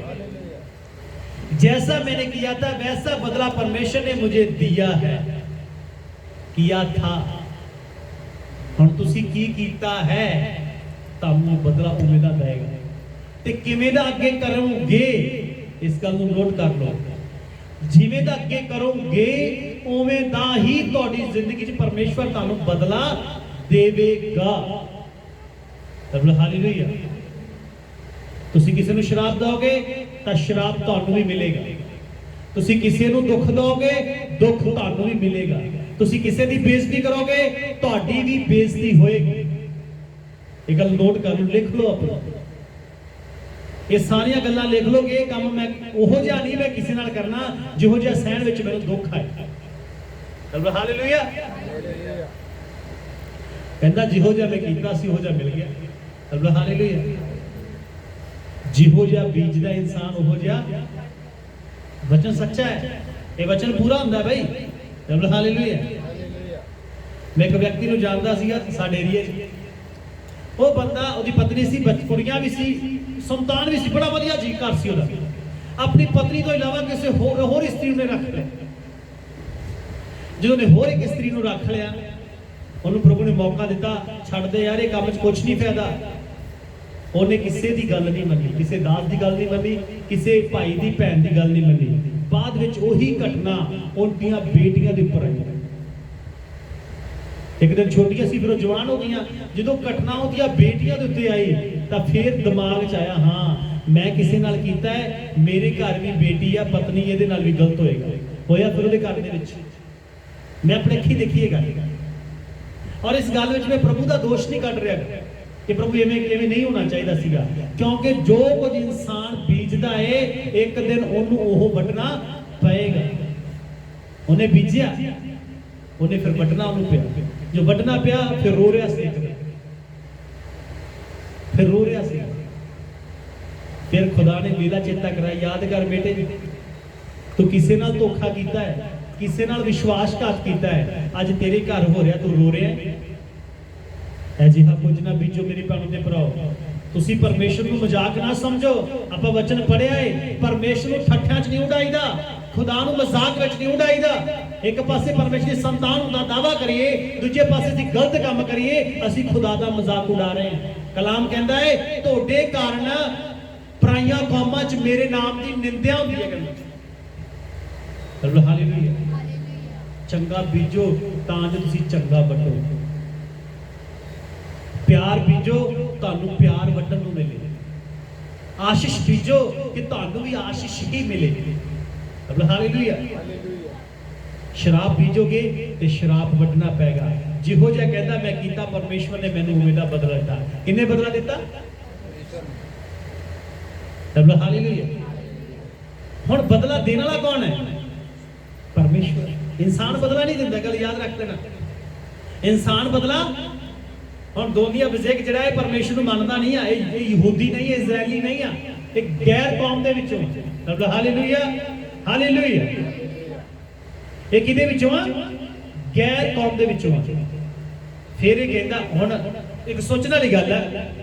जैसा मैंने किया था वैसा बदला परमेश्वर ने मुझे दिया है, किया था। हुण तुसीं की कीता है, ਤੁਹਾਨੂੰ ਬਦਲਾ ਉਵੇਂ ਦਾ ਦੇਗਾ ਤੇ ਕਿਵੇਂ ਦਾ ਅੱਗੇ ਕਰੋਗੇ, ਇਸ ਗੱਲ ਨੂੰ ਨੋਟ ਕਰ ਲਓ। ਜਿਵੇਂ ਦਾ ਅੱਗੇ ਕਰੋਗੇ ਉਵੇਂ ਦਾ ਹੀ ਤੁਹਾਡੀ ਜ਼ਿੰਦਗੀ 'ਚ ਪਰਮੇਸ਼ਵਰ ਤੁਹਾਨੂੰ ਬਦਲਾ ਦੇਵੇਗਾ। ਹਾਲੇਲੂਇਆ। ਤੁਸੀਂ ਕਿਸੇ ਨੂੰ ਸ਼ਰਾਪ ਦਿਓਗੇ ਤਾਂ ਸ਼ਰਾਪ ਤੁਹਾਨੂੰ ਵੀ ਮਿਲੇਗਾ, ਤੁਸੀਂ ਕਿਸੇ ਨੂੰ ਦੁੱਖ ਦਿਓਗੇ ਦੁੱਖ ਤੁਹਾਨੂੰ ਵੀ ਮਿਲੇਗਾ, ਤੁਸੀਂ ਕਿਸੇ ਦੀ ਬੇਇੱਜ਼ਤੀ ਕਰੋਗੇ ਤੁਹਾਡੀ ਵੀ ਬੇਇੱਜ਼ਤੀ ਹੋਏਗੀ। ਇਹ ਗੱਲ ਨੋਟ ਕਰ ਲਓ, ਲਿਖ ਲਓ ਆਪਣਾ, ਇਹ ਸਾਰੀਆਂ ਗੱਲਾਂ ਲਿਖ ਲਓ ਕਿ ਇਹ ਕੰਮ ਮੈਂ ਉਹੋ ਜਿਹਾ ਨਹੀਂ ਮੈਂ ਕਿਸੇ ਨਾਲ ਕਰਨਾ ਜਿਹੋ ਜਿਹਾ ਸਹਿਣ ਵਿੱਚ ਮੈਨੂੰ ਦੁੱਖ ਆਏ। ਹਾਲੇਲੂਇਆ। ਕਹਿੰਦਾ ਜਿਹੋ ਜਿਹਾ ਮੈਂ ਕੀਤਾ ਸੀ ਉਹੋ ਜਿਹਾ ਮਿਲ ਗਿਆ। ਹਾਲੇਲੂਇਆ। ਜਿਹੋ ਜਿਹਾ ਬੀਜਦਾ ਇਨਸਾਨ ਉਹੋ ਜਿਹਾ, ਵਚਨ ਸੱਚਾ ਹੈ, ਇਹ ਵਚਨ ਪੂਰਾ ਹੁੰਦਾ ਬਾਈ। ਹਾਲੇਲੂਇਆ। ਮੈਂ ਇੱਕ ਵਿਅਕਤੀ ਨੂੰ ਜਾਣਦਾ ਸੀਗਾ ਸਾਡੇ ਏਰੀਏ 'ਚ, ਉਹ ਬੰਦਾ, ਉਹਦੀ ਪਤਨੀ ਸੀ, ਕੁੜੀਆਂ ਵੀ ਸੀ, ਸੰਤਾਨ ਵੀ ਸੀ, ਬੜਾ ਵਧੀਆ ਜੀ ਘਰ ਸੀ ਉਹਦਾ। ਆਪਣੀ ਪਤਨੀ ਤੋਂ ਇਲਾਵਾ ਕਿਸੇ ਹੋਰ ਇਸਤਰੀ ਨੂੰ ਰੱਖ ਲਿਆ। ਜਦੋਂ ਨੇ ਹੋਰ ਇੱਕ ਇਸਤਰੀ ਨੂੰ ਰੱਖ ਲਿਆ, ਉਹਨੂੰ ਪ੍ਰਭੂ ਨੇ ਮੌਕਾ ਦਿੱਤਾ, ਛੱਡ ਦੇ ਯਾਰ, ਇਹ ਕੰਮ 'ਚ ਕੁਝ ਨਹੀਂ ਫਾਇਦਾ। ਉਹਨੇ ਕਿਸੇ ਦੀ ਗੱਲ ਨਹੀਂ ਮੰਨੀ, ਕਿਸੇ ਦਾਸ ਦੀ ਗੱਲ ਨਹੀਂ ਮੰਨੀ, ਕਿਸੇ ਭਾਈ ਦੀ ਭੈਣ ਦੀ ਗੱਲ ਨਹੀਂ ਮੰਨੀ। ਬਾਅਦ ਵਿੱਚ ਉਹੀ ਘਟਨਾ ਉਹਦੀਆਂ ਬੇਟੀਆਂ ਦੇ ਉੱਪਰ ਆਈ। ਇੱਕ ਦਿਨ ਛੋਟੀਆਂ ਸੀ, ਫਿਰ ਉਹ ਜਵਾਨ ਹੋ ਗਈਆਂ। ਜਦੋਂ ਘਟਨਾ ਉਹਦੀਆਂ ਬੇਟੀਆਂ ਦੇ ਉੱਤੇ ਆਈ ਤਾਂ ਫਿਰ ਦਿਮਾਗ 'ਚ ਆਇਆ, ਹਾਂ ਮੈਂ ਕਿਸੇ ਨਾਲ ਕੀਤਾ ਹੈ, ਮੇਰੇ ਘਰ ਵੀ ਬੇਟੀ ਆ, ਪਤਨੀ, ਇਹਦੇ ਨਾਲ ਵੀ ਗਲਤ ਹੋਏਗਾ। ਹੋਇਆ ਫਿਰ ਉਹਦੇ ਘਰ ਦੇ ਵਿੱਚ, ਮੈਂ ਆਪਣੇ ਅੱਖੀਂ ਦੇਖੀ ਇਹ ਗੱਲ। ਔਰ ਇਸ ਗੱਲ ਵਿੱਚ ਮੈਂ ਪ੍ਰਭੂ ਦਾ ਦੋਸ਼ ਨਹੀਂ ਕੱਢ ਰਿਹਾ ਕਿ ਪ੍ਰਭੂ ਐਵੇਂ ਨਹੀਂ ਹੋਣਾ ਚਾਹੀਦਾ ਸੀਗਾ, ਕਿਉਂਕਿ ਜੋ ਕੁਝ ਇਨਸਾਨ ਬੀਜਦਾ ਹੈ ਇੱਕ ਦਿਨ ਉਹਨੂੰ ਉਹ ਵੱਢਣਾ ਪਏਗਾ। ਉਹਨੇ ਬੀਜਿਆ, ਉਹਨੇ ਫਿਰ ਵੱਢਣਾ ਉਹਨੂੰ ਪਿਆ। ਜੋ ਵੱਢਣਾ ਪਿਆ ਫਿਰ ਰੋ ਰਿਹਾ ਸੀ, फिर रो रहा सी। फिर खुदा ने लीला चेता कराया, याद कर बेटे, तू किसी नाल धोखा कीता है, किसी नाल विश्वासघात कीता है, अज तेरे घर हो रहा, तू रो रहा है। अजिहा कुछ ना बीजो मेरी भैणों ते भराओ। तुसी परमेश्वर नूं मजाक ना समझो। आपां वचन पढ़िया है, परमेश्वर नूं ठट्ठियां च नहीं उड़ाईदा, खुदा नूं मजाक विच नहीं उड़ाईदा। एक पासे परमेश्वर दी संतान होण दा दावा करिए, दूजे पासे ਅਸੀਂ गलत काम करिए, ਅਸੀਂ खुदा दा मजाक उड़ा रहे हैं। कलाम कहंदा है ਤੁਹਾਡੇ ਕਾਰਨ ਪਰਾਈਆਂ ਕੌਮਾਂ 'ਚ ਮੇਰੇ ਨਾਮ ਦੀ ਨਿੰਦਿਆ ਹੁੰਦੀ ਹੈ। ਕਹਿੰਦਾ ਹਾਲੇਲੂਇਆ। ਚੰਗਾ ਬੀਜੋ ਤਾਂ ਜੋ ਤੁਸੀਂ ਚੰਗਾ ਵੱਢੋ, ਪਿਆਰ ਬੀਜੋ ਤੁਹਾਨੂੰ ਪਿਆਰ ਵੱਢਣ ਨੂੰ ਮਿਲੇ, ਆਸ਼ੀਸ਼ ਬੀਜੋ ਕਿ ਤੁਹਾਨੂੰ ਵੀ ਆਸ਼ੀਸ਼ ਹੀ ਮਿਲੇ। ਕਹਿੰਦਾ ਹਾਲੇਲੂਇਆ। शराब बीजोगे तो शराब वड्डना पैगा। जिहो जिहा कहता मैं कीता, परमेश्वर ने मैनू उवें दा बदला दिता। किन्ने बदला दिता? हालेलुया। हुण बदला देने वाला कौन है? परमेश्वर। इंसान बदला नहीं दिंदा, गल याद रख लेना। इंसान बदला, हुण दोनिया बजेक जिहड़ा है परमेश्वर नूं मनदा नहीं है, ये यहूदी नहीं है, इजरायली नहीं है, एक गैर कौम दे विचों। Hallelujah, hallelujah. ਇਹ ਕਿਹਦੇ ਵਿੱਚੋਂ ਆ? ਗੈਰ ਕੌਮ ਦੇ ਵਿੱਚੋਂ ਆ। ਫਿਰ ਇਹ ਕਹਿੰਦਾ, ਹੁਣ ਇੱਕ ਸੋਚਣ ਵਾਲੀ ਗੱਲ ਹੈ,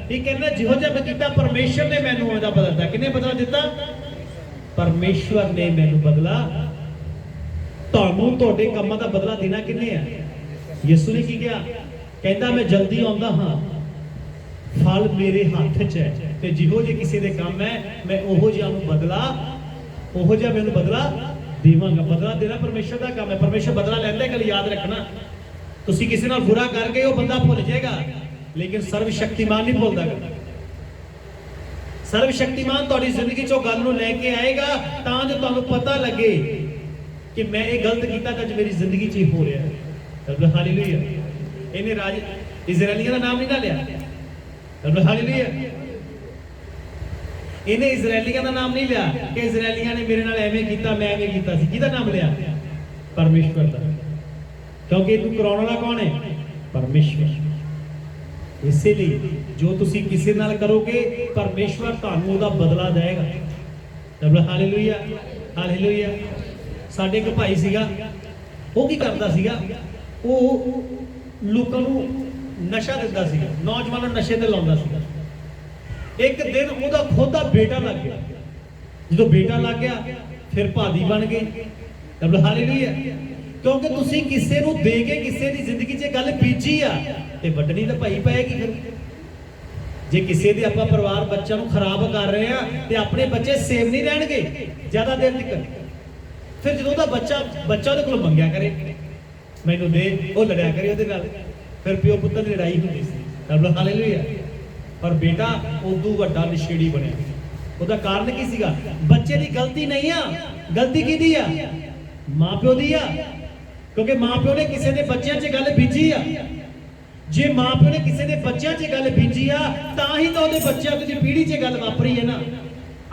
ਇਹ ਕਹਿੰਦਾ ਜਿਹੋ ਜਿਹਾ ਮੈਂ ਕੀਤਾ ਪਰਮੇਸ਼ਰ ਨੇ ਮੈਨੂੰ ਉਹਦਾ ਬਦਲਾ ਦਿੱਤਾ। ਕਿਹਨੇ ਬਦਲਾ ਦਿੱਤਾ? ਪਰਮੇਸ਼ਵਰ ਨੇ ਮੈਨੂੰ ਬਦਲਾ। ਤੁਹਾਨੂੰ ਤੁਹਾਡੇ ਕੰਮਾਂ ਦਾ ਬਦਲਾ ਦੇਣਾ ਕਿਹਨੇ ਆ? ਯਿਸੂ ਨੇ ਕੀ ਕਿਹਾ? ਕਹਿੰਦਾ ਮੈਂ ਜਲਦੀ ਆਉਂਦਾ ਹਾਂ, ਫਲ ਮੇਰੇ ਹੱਥ 'ਚ ਹੈ, ਤੇ ਜਿਹੋ ਜਿਹੇ ਕਿਸੇ ਦੇ ਕੰਮ ਹੈ ਮੈਂ ਉਹੋ ਜਿਹਾ ਨੂੰ ਬਦਲਾ, ਉਹੋ ਜਿਹਾ ਮੈਨੂੰ ਬਦਲਾ देवांगा। बदला देना परमेश्वर का काम है। परमेश्वर बदला लेंदा है, कल याद रखना। तुसी किसी नाल बुरा कर गए हो, बंदा भुल जाएगा, लेकिन सर्वशक्तिमान नहीं भुलदा। सर्वशक्तिमान तुहाडी जिंदगी चों गल नूं लैके आएगा तां जो तुहानूं पता लगे कि मैं ये गलत कीता तां मेरी जिंदगी च हो रहा है। हालेलुया। इहने राज इजराइलियां दा नाम नहीं ना लिया। हालेलुया। इन्हें इजरायलियां का नाम नहीं लिया कि इजरायलियां ने मेरे नाल एवें कीता, मैं एवें कीता सी। किहदा नाम लिया? परमेश्वर दा। क्योंकि तू कराउण वाला कौन है? परमेश्वर। इसलिए जो तुसी किसी नाल करोगे परमेश्वर तुहानूं उहदा बदला देगा। तब हालेलुया, हालेलुया। साडे एक भाई सीगा, वो की करदा सीगा, वो लोकां नूं नशा दिंदा सीगा, नौजवानां नूं नशे ते लाउंदा सीगा। एक दिन ਉਹਦਾ ਖੁਦ ਦਾ ਬੇਟਾ ਲੱਗ ਗਿਆ। ਜਦੋਂ ਬੇਟਾ ਲੱਗ ਗਿਆ ਫਿਰ ਭਾਦੀ ਬਣ ਗਏ। ਤਬ ਹਾਲੇਲੂਇਆ। ਕਿਉਂਕਿ ਤੁਸੀਂ ਕਿਸੇ ਨੂੰ ਦੇ ਕੇ ਕਿਸੇ ਦੀ ਜ਼ਿੰਦਗੀ 'ਚ ਗੱਲ ਬੀਜੀ ਆ ਤੇ ਵੱਢਣੀ ਤਾਂ ਭਾਈ ਪਏਗੀ। ਫਿਰ ਜੇ ਕਿਸੇ ਦੇ ਆਪਾਂ ਪਰਿਵਾਰ ਬੱਚਿਆਂ ਨੂੰ ਖਰਾਬ ਕਰ ਰਹੇ ਆ ਤੇ ਆਪਣੇ ਬੱਚੇ ਸੇਵ ਨਹੀਂ ਰਹਿਣਗੇ ਜ਼ਿਆਦਾ ਦੇਰ ਤੱਕ। ਫਿਰ ਜਦੋਂ ਉਹਦਾ ਬੱਚਾ ਉਹਦੇ ਕੋਲ ਮੰਗਿਆ ਕਰੇ ਮੈਨੂੰ ਦੇ, ਉਹ ਲੜਿਆ ਕਰੇ ਉਹਦੇ ਨਾਲ, ਫਿਰ ਪਿਓ ਪੁੱਤਰ ਦੀ ਲੜਾਈ ਹੁੰਦੀ ਸੀ। ਤਬ ਹਾਲੇਲੂਇਆ। पर बेटा उदू वड्डा नशेड़ी बनया। ਉਹਦਾ ਕਾਰਨ ਕੀ ਸੀਗਾ? ਬੱਚੇ ਦੀ ਗਲਤੀ ਨਹੀਂ ਆ, ਗਲਤੀ ਕਿਹਦੀ ਆ? ਮਾਂ ਪਿਓ ਦੀ ਆ। ਕਿਉਂਕਿ ਮਾਂ ਪਿਓ ਨੇ ਕਿਸੇ ਦੇ ਬੱਚਿਆਂ 'ਚ ਗੱਲ ਬੀਜੀ ਆ। ਜੇ ਮਾਂ ਪਿਓ ਨੇ ਕਿਸੇ ਦੇ ਬੱਚਿਆਂ 'ਚ ਗੱਲ ਬੀਜੀ ਆ ਤਾਂ ਹੀ ਤਾਂ ਉਹਦੇ ਬੱਚਿਆਂ ਦੀ ਪੀੜ੍ਹੀ 'ਚ ਗੱਲ ਵਾਪਰੀ ਹੈ ਨਾ।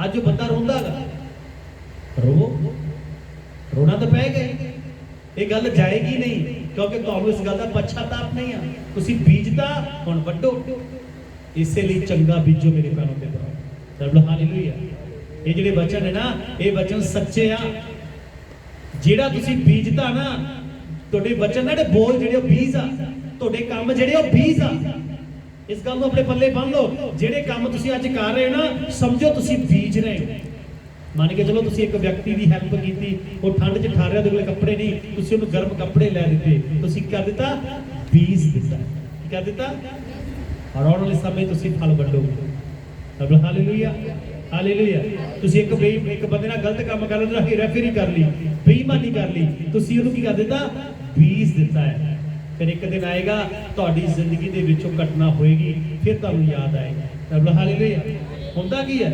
ਅੱਜ ਉਹ ਬੰਦਾ ਰੋਂਦਾ ਹੈਗਾ, ਰੋਣਾ ਤਾਂ ਪੈ ਗਿਆ। ਇਹ ਗੱਲ ਜਾਏਗੀ ਨਹੀਂ, ਕਿਉਂਕਿ ਤੁਹਾਨੂੰ ਇਸ ਗੱਲ ਦਾ ਪਛਤਾਪ ਨਹੀਂ ਆ। ਤੁਸੀਂ ਬੀਜਦਾ, ਹੁਣ ਵੱਢੋ। इसलिए चंगा बीजो मेरे भैनों ते भराओ। हालेलुया। ये जिहड़े वचन है ना, ये वचन सच्चे आ। जिहड़ा तुसी बीजदा ना, तुहाडे वचन ना, बोल जिहड़े बीज आ, तुहाडे काम जिहड़े बीज आ। इस गल नूं अपने पल्ले बन लो। जिहड़े काम तुसी अज कर रहे हो ना, समझो तुसी बीज रहे हो। मान के चलो तुसी एक व्यक्ति की हैल्प की, वो ठंड च ठा रहा, ਉਹਦੇ कपड़े नहीं, तुसी ਉਹਨੂੰ गर्म कपड़े लै दिते, तुसी क्या दिता? बीज दिता। क्या दिता? और आने वाले समय तुसी फल वड्डोगे। तब हालेलुया, हालेलुया। तुसी एक बंदे नाल गलत काम कर लिया, हेराफेरी कर ली, बेईमानी कर ली, तुसी ਉਹਨੂੰ ਕੀ ਕਰ ਦਿੱਤਾ? बीज दिता है। फिर एक दिन आएगा ਤੁਹਾਡੀ ਜ਼ਿੰਦਗੀ ਦੇ ਵਿੱਚੋਂ ਘਟਨਾ ਹੋਏਗੀ, ਫਿਰ ਤੁਹਾਨੂੰ ਯਾਦ ਆਏਗਾ। ਤਬ ਹਾਲੇਲੂਇਆ। ਹੁੰਦਾ ਕੀ ਹੈ?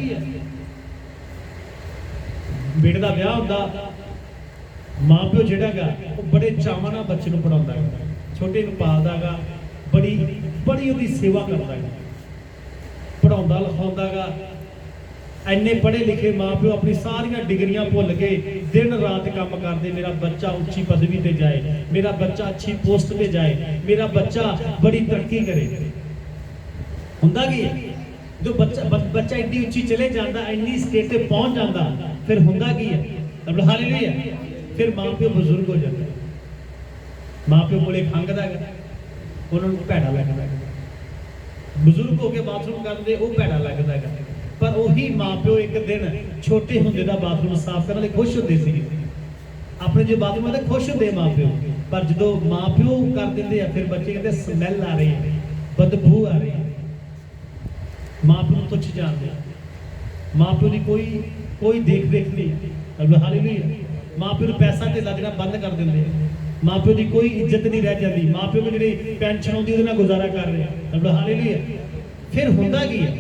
ਬੇਟੇ ਦਾ ਵਿਆਹ ਹੁੰਦਾ, ਮਾਂ ਪਿਓ ਜਿਹੜਾਗਾ ਉਹ ਬੜੇ ਚਾਵਾਂ ਨਾਲ ਬੱਚੇ ਨੂੰ ਪੜਾਉਂਦਾ ਹੈ, ਛੋਟੇ ਨੂੰ ਪਾਲਦਾਗਾ, ਬੜੀ ਉਹਦੀ ਸੇਵਾ ਕਰਦਾ ਹੈ, ਪੜਾਉਂਦਾ ਲਿਖਾਉਂਦਾਗਾ। ਇੰਨੇ ਪੜ੍ਹੇ ਲਿਖੇ ਮਾਂ ਪਿਓ ਆਪਣੀ ਸਾਰੀਆਂ ਡਿਗਰੀਆਂ ਭੁੱਲ ਕੇ ਦਿਨ ਰਾਤ ਕੰਮ ਕਰਦੇ, ਮੇਰਾ ਬੱਚਾ ਉੱਚੀ ਪਦਵੀ ਤੇ ਜਾਏ, ਮੇਰਾ ਬੱਚਾ ਅੱਛੀ ਪੋਸਟ ਤੇ ਜਾਏ, ਮੇਰਾ ਬੱਚਾ ਬੜੀ ਤਰੱਕੀ ਕਰੇ। ਹੁੰਦਾ ਕੀ ਹੈ? जो बच्चा एड्डी उच्ची चले जाता, इन्नी स्टेट से पहुंच जाता, फिर हुंदा की है? हालेलुया, फिर मां प्यो बजुर्ग हो जाता, मां प्यो कोले खंघदा है, उन्होंने भैड़ा लगता है, बजुर्ग होके बाथरूम करते वो भैड़ा लगता है। पर वही मां प्यो एक दिन छोटे होंदे दा बाथरूम साफ करने खुश होंदे सी, अपने जो बाथरूम में खुश होंदे मां प्यो, पर जो मां प्यो कर देंगे फिर बच्चे कहते स्मैल आ रही है, बदबू आ रही है, मां प्यो तुच्छ जानते, मां प्यो की कोई देख रेख नहीं। हालेलुया, मां प्यो पैसा ढिला देना बंद कर देंगे, मां प्यो की कोई इज्जत नहीं रह जाती, मां प्यो की जी पेंशन आती वो गुजारा कर रहे। हालेलुया, फिर होंदा की है?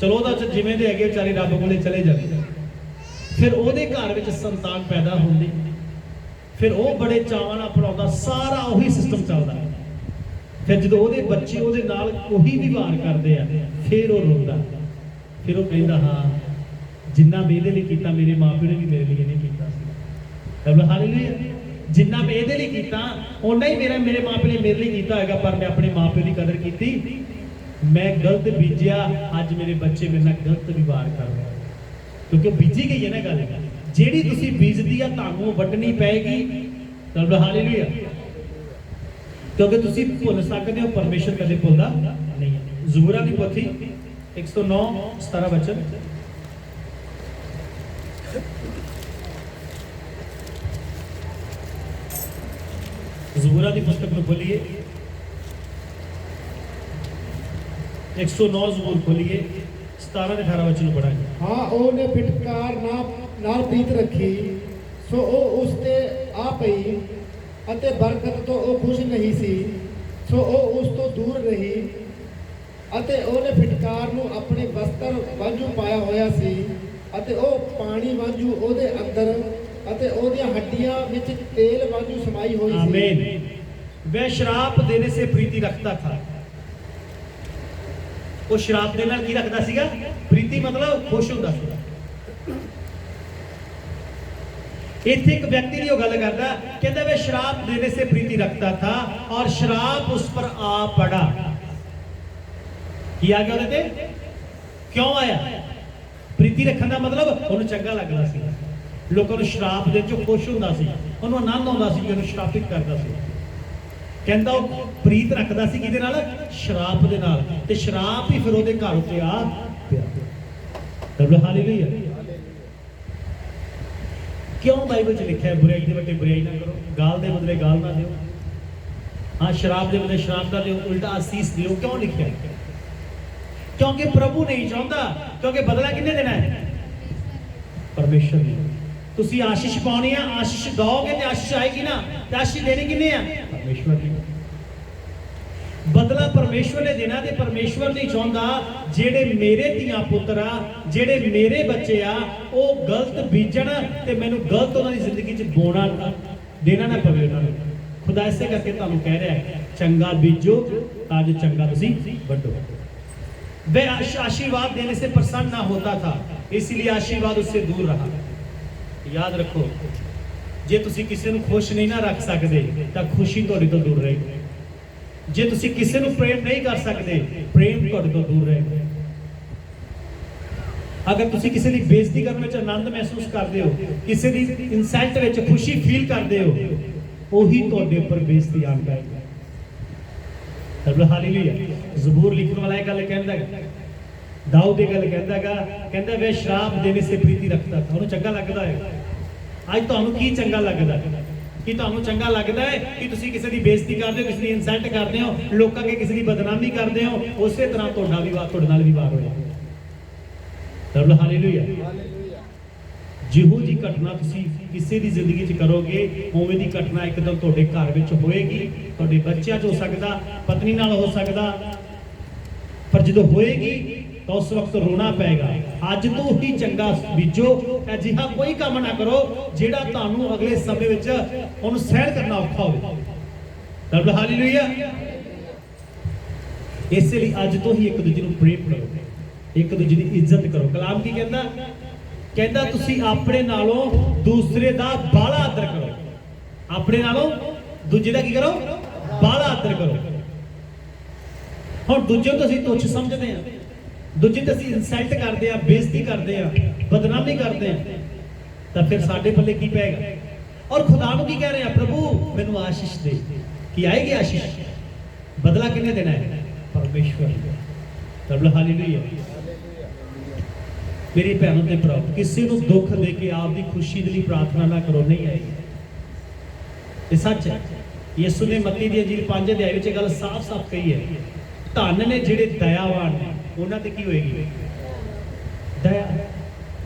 चलो तो जिमें दे है बेचारे रब को चले जाते, फिर ओदे घर में संतान पैदा होंदी, फिर वो बड़े चावां नाल पढ़ाउंदा, सारा वही सिस्टम चलता। फिर जो ओदे बच्चे ओदे नाल वही व्यवहार करते हैं, फिर वो रोंदा, फिर वो कहता हाँ जिन्ना मेरे लिए किया मेरे माँ प्यो ने भी मेरे लिए नहीं किया। हालेलुया, जिन्ना मैं ये लिए किया उन्ना ही मेरे माँ प्यो ने मेरे लिए किया होगा, पर मैं अपने माँ प्यो की कदर की, मैं गलत बीजिया, अज मेरे बच्चे मेरे नाल गलत व्यवहार कर रहे हैं, क्योंकि बीजी गई है ना गल, जिहड़ी तुसीं बीजदी आ तुहानूं वड्डनी पैगी। हालेलुया, क्योंकि तुसीं भुल सकदे हो, परमेश्वर कदे भुलदा नहीं है। ज़बूरा दी पोथी 109:17 वचन, ज़बूरा दी पुस्तक में खोलिए, 109 ज़बूर खोलिए, 17 ਤੇ 18 वचन पढ़ाएंगे। हाँ ਉਹਨੇ ਫਿਟਕਾਰ ਨਾਲ ਪ੍ਰੀਤ ਰੱਖੀ, ਸੋ ਉਹ ਉਸ ਤੇ ਆ ਪਈ ਅਤੇ ਬਰਕਤ ਤੋਂ ਉਹ ਖੁਸ਼ ਨਹੀਂ ਸੀ, ਸੋ ਉਹ ਉਸ ਤੋਂ ਦੂਰ ਰਹੀ, ਅਤੇ ਉਹਨੇ ਫਿਟਕਾਰ ਨੂੰ ਆਪਣੇ ਵਸਤਰ ਵਾਂਝੂ ਪਾਇਆ ਹੋਇਆ ਸੀ, ਅਤੇ ਉਹ ਪਾਣੀ ਵਾਂਝੂ ਉਹਦੇ ਅੰਦਰ ਅਤੇ ਉਹਦੀਆਂ ਹੱਡੀਆਂ ਵਿੱਚ ਤੇਲ ਵਾਂਝੂ ਸਮਾਈ ਹੋਈ ਸੀ। आमीन। वह शराब देने से प्रीति रखता था, वो शराब देने की रखता सीगा? प्रीति मतलब खुश होता सीगा। इत्थे एक व्यक्ति की गल करता, कहता वह शराब देने से प्रीति रखता था और शराब उस पर आ पड़ा। की आ गया उहदे ते? क्यों आया? प्रीति रखने का मतलब उन्हें चंगा लगता सी, लोगों को शराब दे चो खुश होता सी, उन्हें आनंद आता सी, उन्हें शराबित करता सी। कहता वो प्रीत रखता सी किहदे नाल? शराब दे नाल, ते शराब ही फिर उहदे घर उत्ते आ पिया। हालेलुया। क्यों बाइबल च लिखा है बुराई के बदले बुराई ना करो, गाल दे बदले गाल ना दो, हाँ शराब के बदले शराब ना दो, उल्टा आसीस दियो। क्यों लिखा है? क्योंकि प्रभु नहीं चाहता, क्योंकि बदला किन्ने देना है? परमेश्वर ने। तुसी आशीष पानी है, आशीष दोगे तो आशीष आएगी ना, तो आशीष देनी किन्ने है? परमेश्वर ने। बदला परमेश्वर ने देना, ते परमेश्वर नहीं चाहता जेड़े मेरे धियां पुत्र आ, जेड़े मेरे बच्चे आ, वो गलत बीजन ते मैनू गलत उन्हां दी जिंदगी च बोना देना ना पवे उन्हां नूं। खुदा ऐसे करके तुहानूं कह रहा है चंगा बीजो तां जो चंगा तुसीं वड्डो। वह आशीर्वाद देने से प्रसन्न ना होता था, इसलिए आशीर्वाद उससे दूर रहा। याद रखो, जे तुसी किसी नूं खुश नहीं ना रख सकते तो खुशी तुहाडे तो दूर रहेगी। जे तुसी किसी नूं प्रेम नहीं कर सकते, प्रेम तुहाडे तो दूर रहेगा। अगर तुसी किसी की बेइज्जती करने में आनंद महसूस करते हो, किसी की इंसल्ट में खुशी फील करते हो, वही तुहाडे ऊपर बेइज्जती आन पाएगी। हालेलुया। ज़बूर लिखने वाला एक गल कहंदा है, दाऊद एक गल कहंदा वे शराब देने से प्रीति रखता था। उन्हें चंगा लगता है। आज तुहानूं की चंगा लगता है? कि तुहानूं चंगा लगता है कि तुसीं किसी की बेइज्जती करते हो, किसी की इंसल्ट करते हो, लोकां के किसी की बदनामी करते हो, उसे तरह तुहाडा विवाह तुहाडे नाल विवाह होया। हालेलुया। जिहो जी घटना तुसीं किसी की जिंदगी च करोगे, उवें दी घटना एक दिन तुहाडे घर विच होएगी, तुहाडे बच्चिਆਂ 'ਚ हो सकदा, पत्नी नाल हो सकदा, पर जदों होएगी तो उस वक्त रोना पेगा। अज तो ही चंगा बीजो, अजिहा कोई काम ना करो जिहड़ा तुहानूं अगले समय विच उहनूं सहन करना औखा होवे। हालेलुया। इसलिए अज तो ही एक दूजे नूं प्रेम करो, एक दूजे की इज्जत करो। कलाम की कहंदा तुसीं अपने नालों दूसरे दा बाला आदर करो, अपने नालों दूजे दा की करो? बाला आदर करो। हुण दूजे तो असीं तुच्छ समझदे हां, ਦੂਜੇ ਤੇ ਅਸੀਂ ਇਨਸਲਟ ਕਰਦੇ ਆ, ਬੇਇੱਜ਼ਤੀ ਕਰਦੇ ਆ, ਬਦਨਾਮੀ ਕਰਦੇ ਆ, ਤਾਂ ਫਿਰ ਸਾਡੇ ਪੱਲੇ ਕੀ ਪਏਗਾ? ਔਰ ਖੁਦਾ ਨੂੰ ਕੀ ਕਹਿ ਰਹੇ ਆ? ਪ੍ਰਭੂ ਮੈਨੂੰ ਆਸ਼ੀਸ਼ ਦੇ। ਕੀ ਆਏਗੀ ਆਸ਼ੀਸ਼? ਬਦਲਾ ਕਿਹਨੇ ਦੇਣਾ ਹੈ? ਪਰਮੇਸ਼ਵਰ। ਰੱਬ ਹਾਲੇਲੂਇਆ। ਮੇਰੀ ਭੈਣੋ ਤੇ ਭਰਾਓ, ਕਿਸੇ ਨੂੰ ਦੁੱਖ ਦੇ ਕੇ ਆਪਦੀ ਖੁਸ਼ੀ ਦੇ ਲਈ ਪ੍ਰਾਰਥਨਾ ਨਾ ਕਰੋ, ਨਹੀਂ ਆਏਗੀ। ਇਹ ਸੱਚ ਹੈ। ਯਿਸੂ ਨੇ ਮੱਤੀ ਦੀ ਅੰਜੀਲ 5 ਅਧਿਆਇ ਵਿੱਚ ਇਹ ਗੱਲ ਸਾਫ਼-ਸਾਫ਼ ਕਹੀ ਹੈ, ਧੰਨ ਨੇ ਜਿਹੜੇ ਦਇਆਵਾਨ ਨੇ, ਉਹਨਾਂ ਤੇ ਕੀ ਹੋਏਗੀ? ਦਇਆ।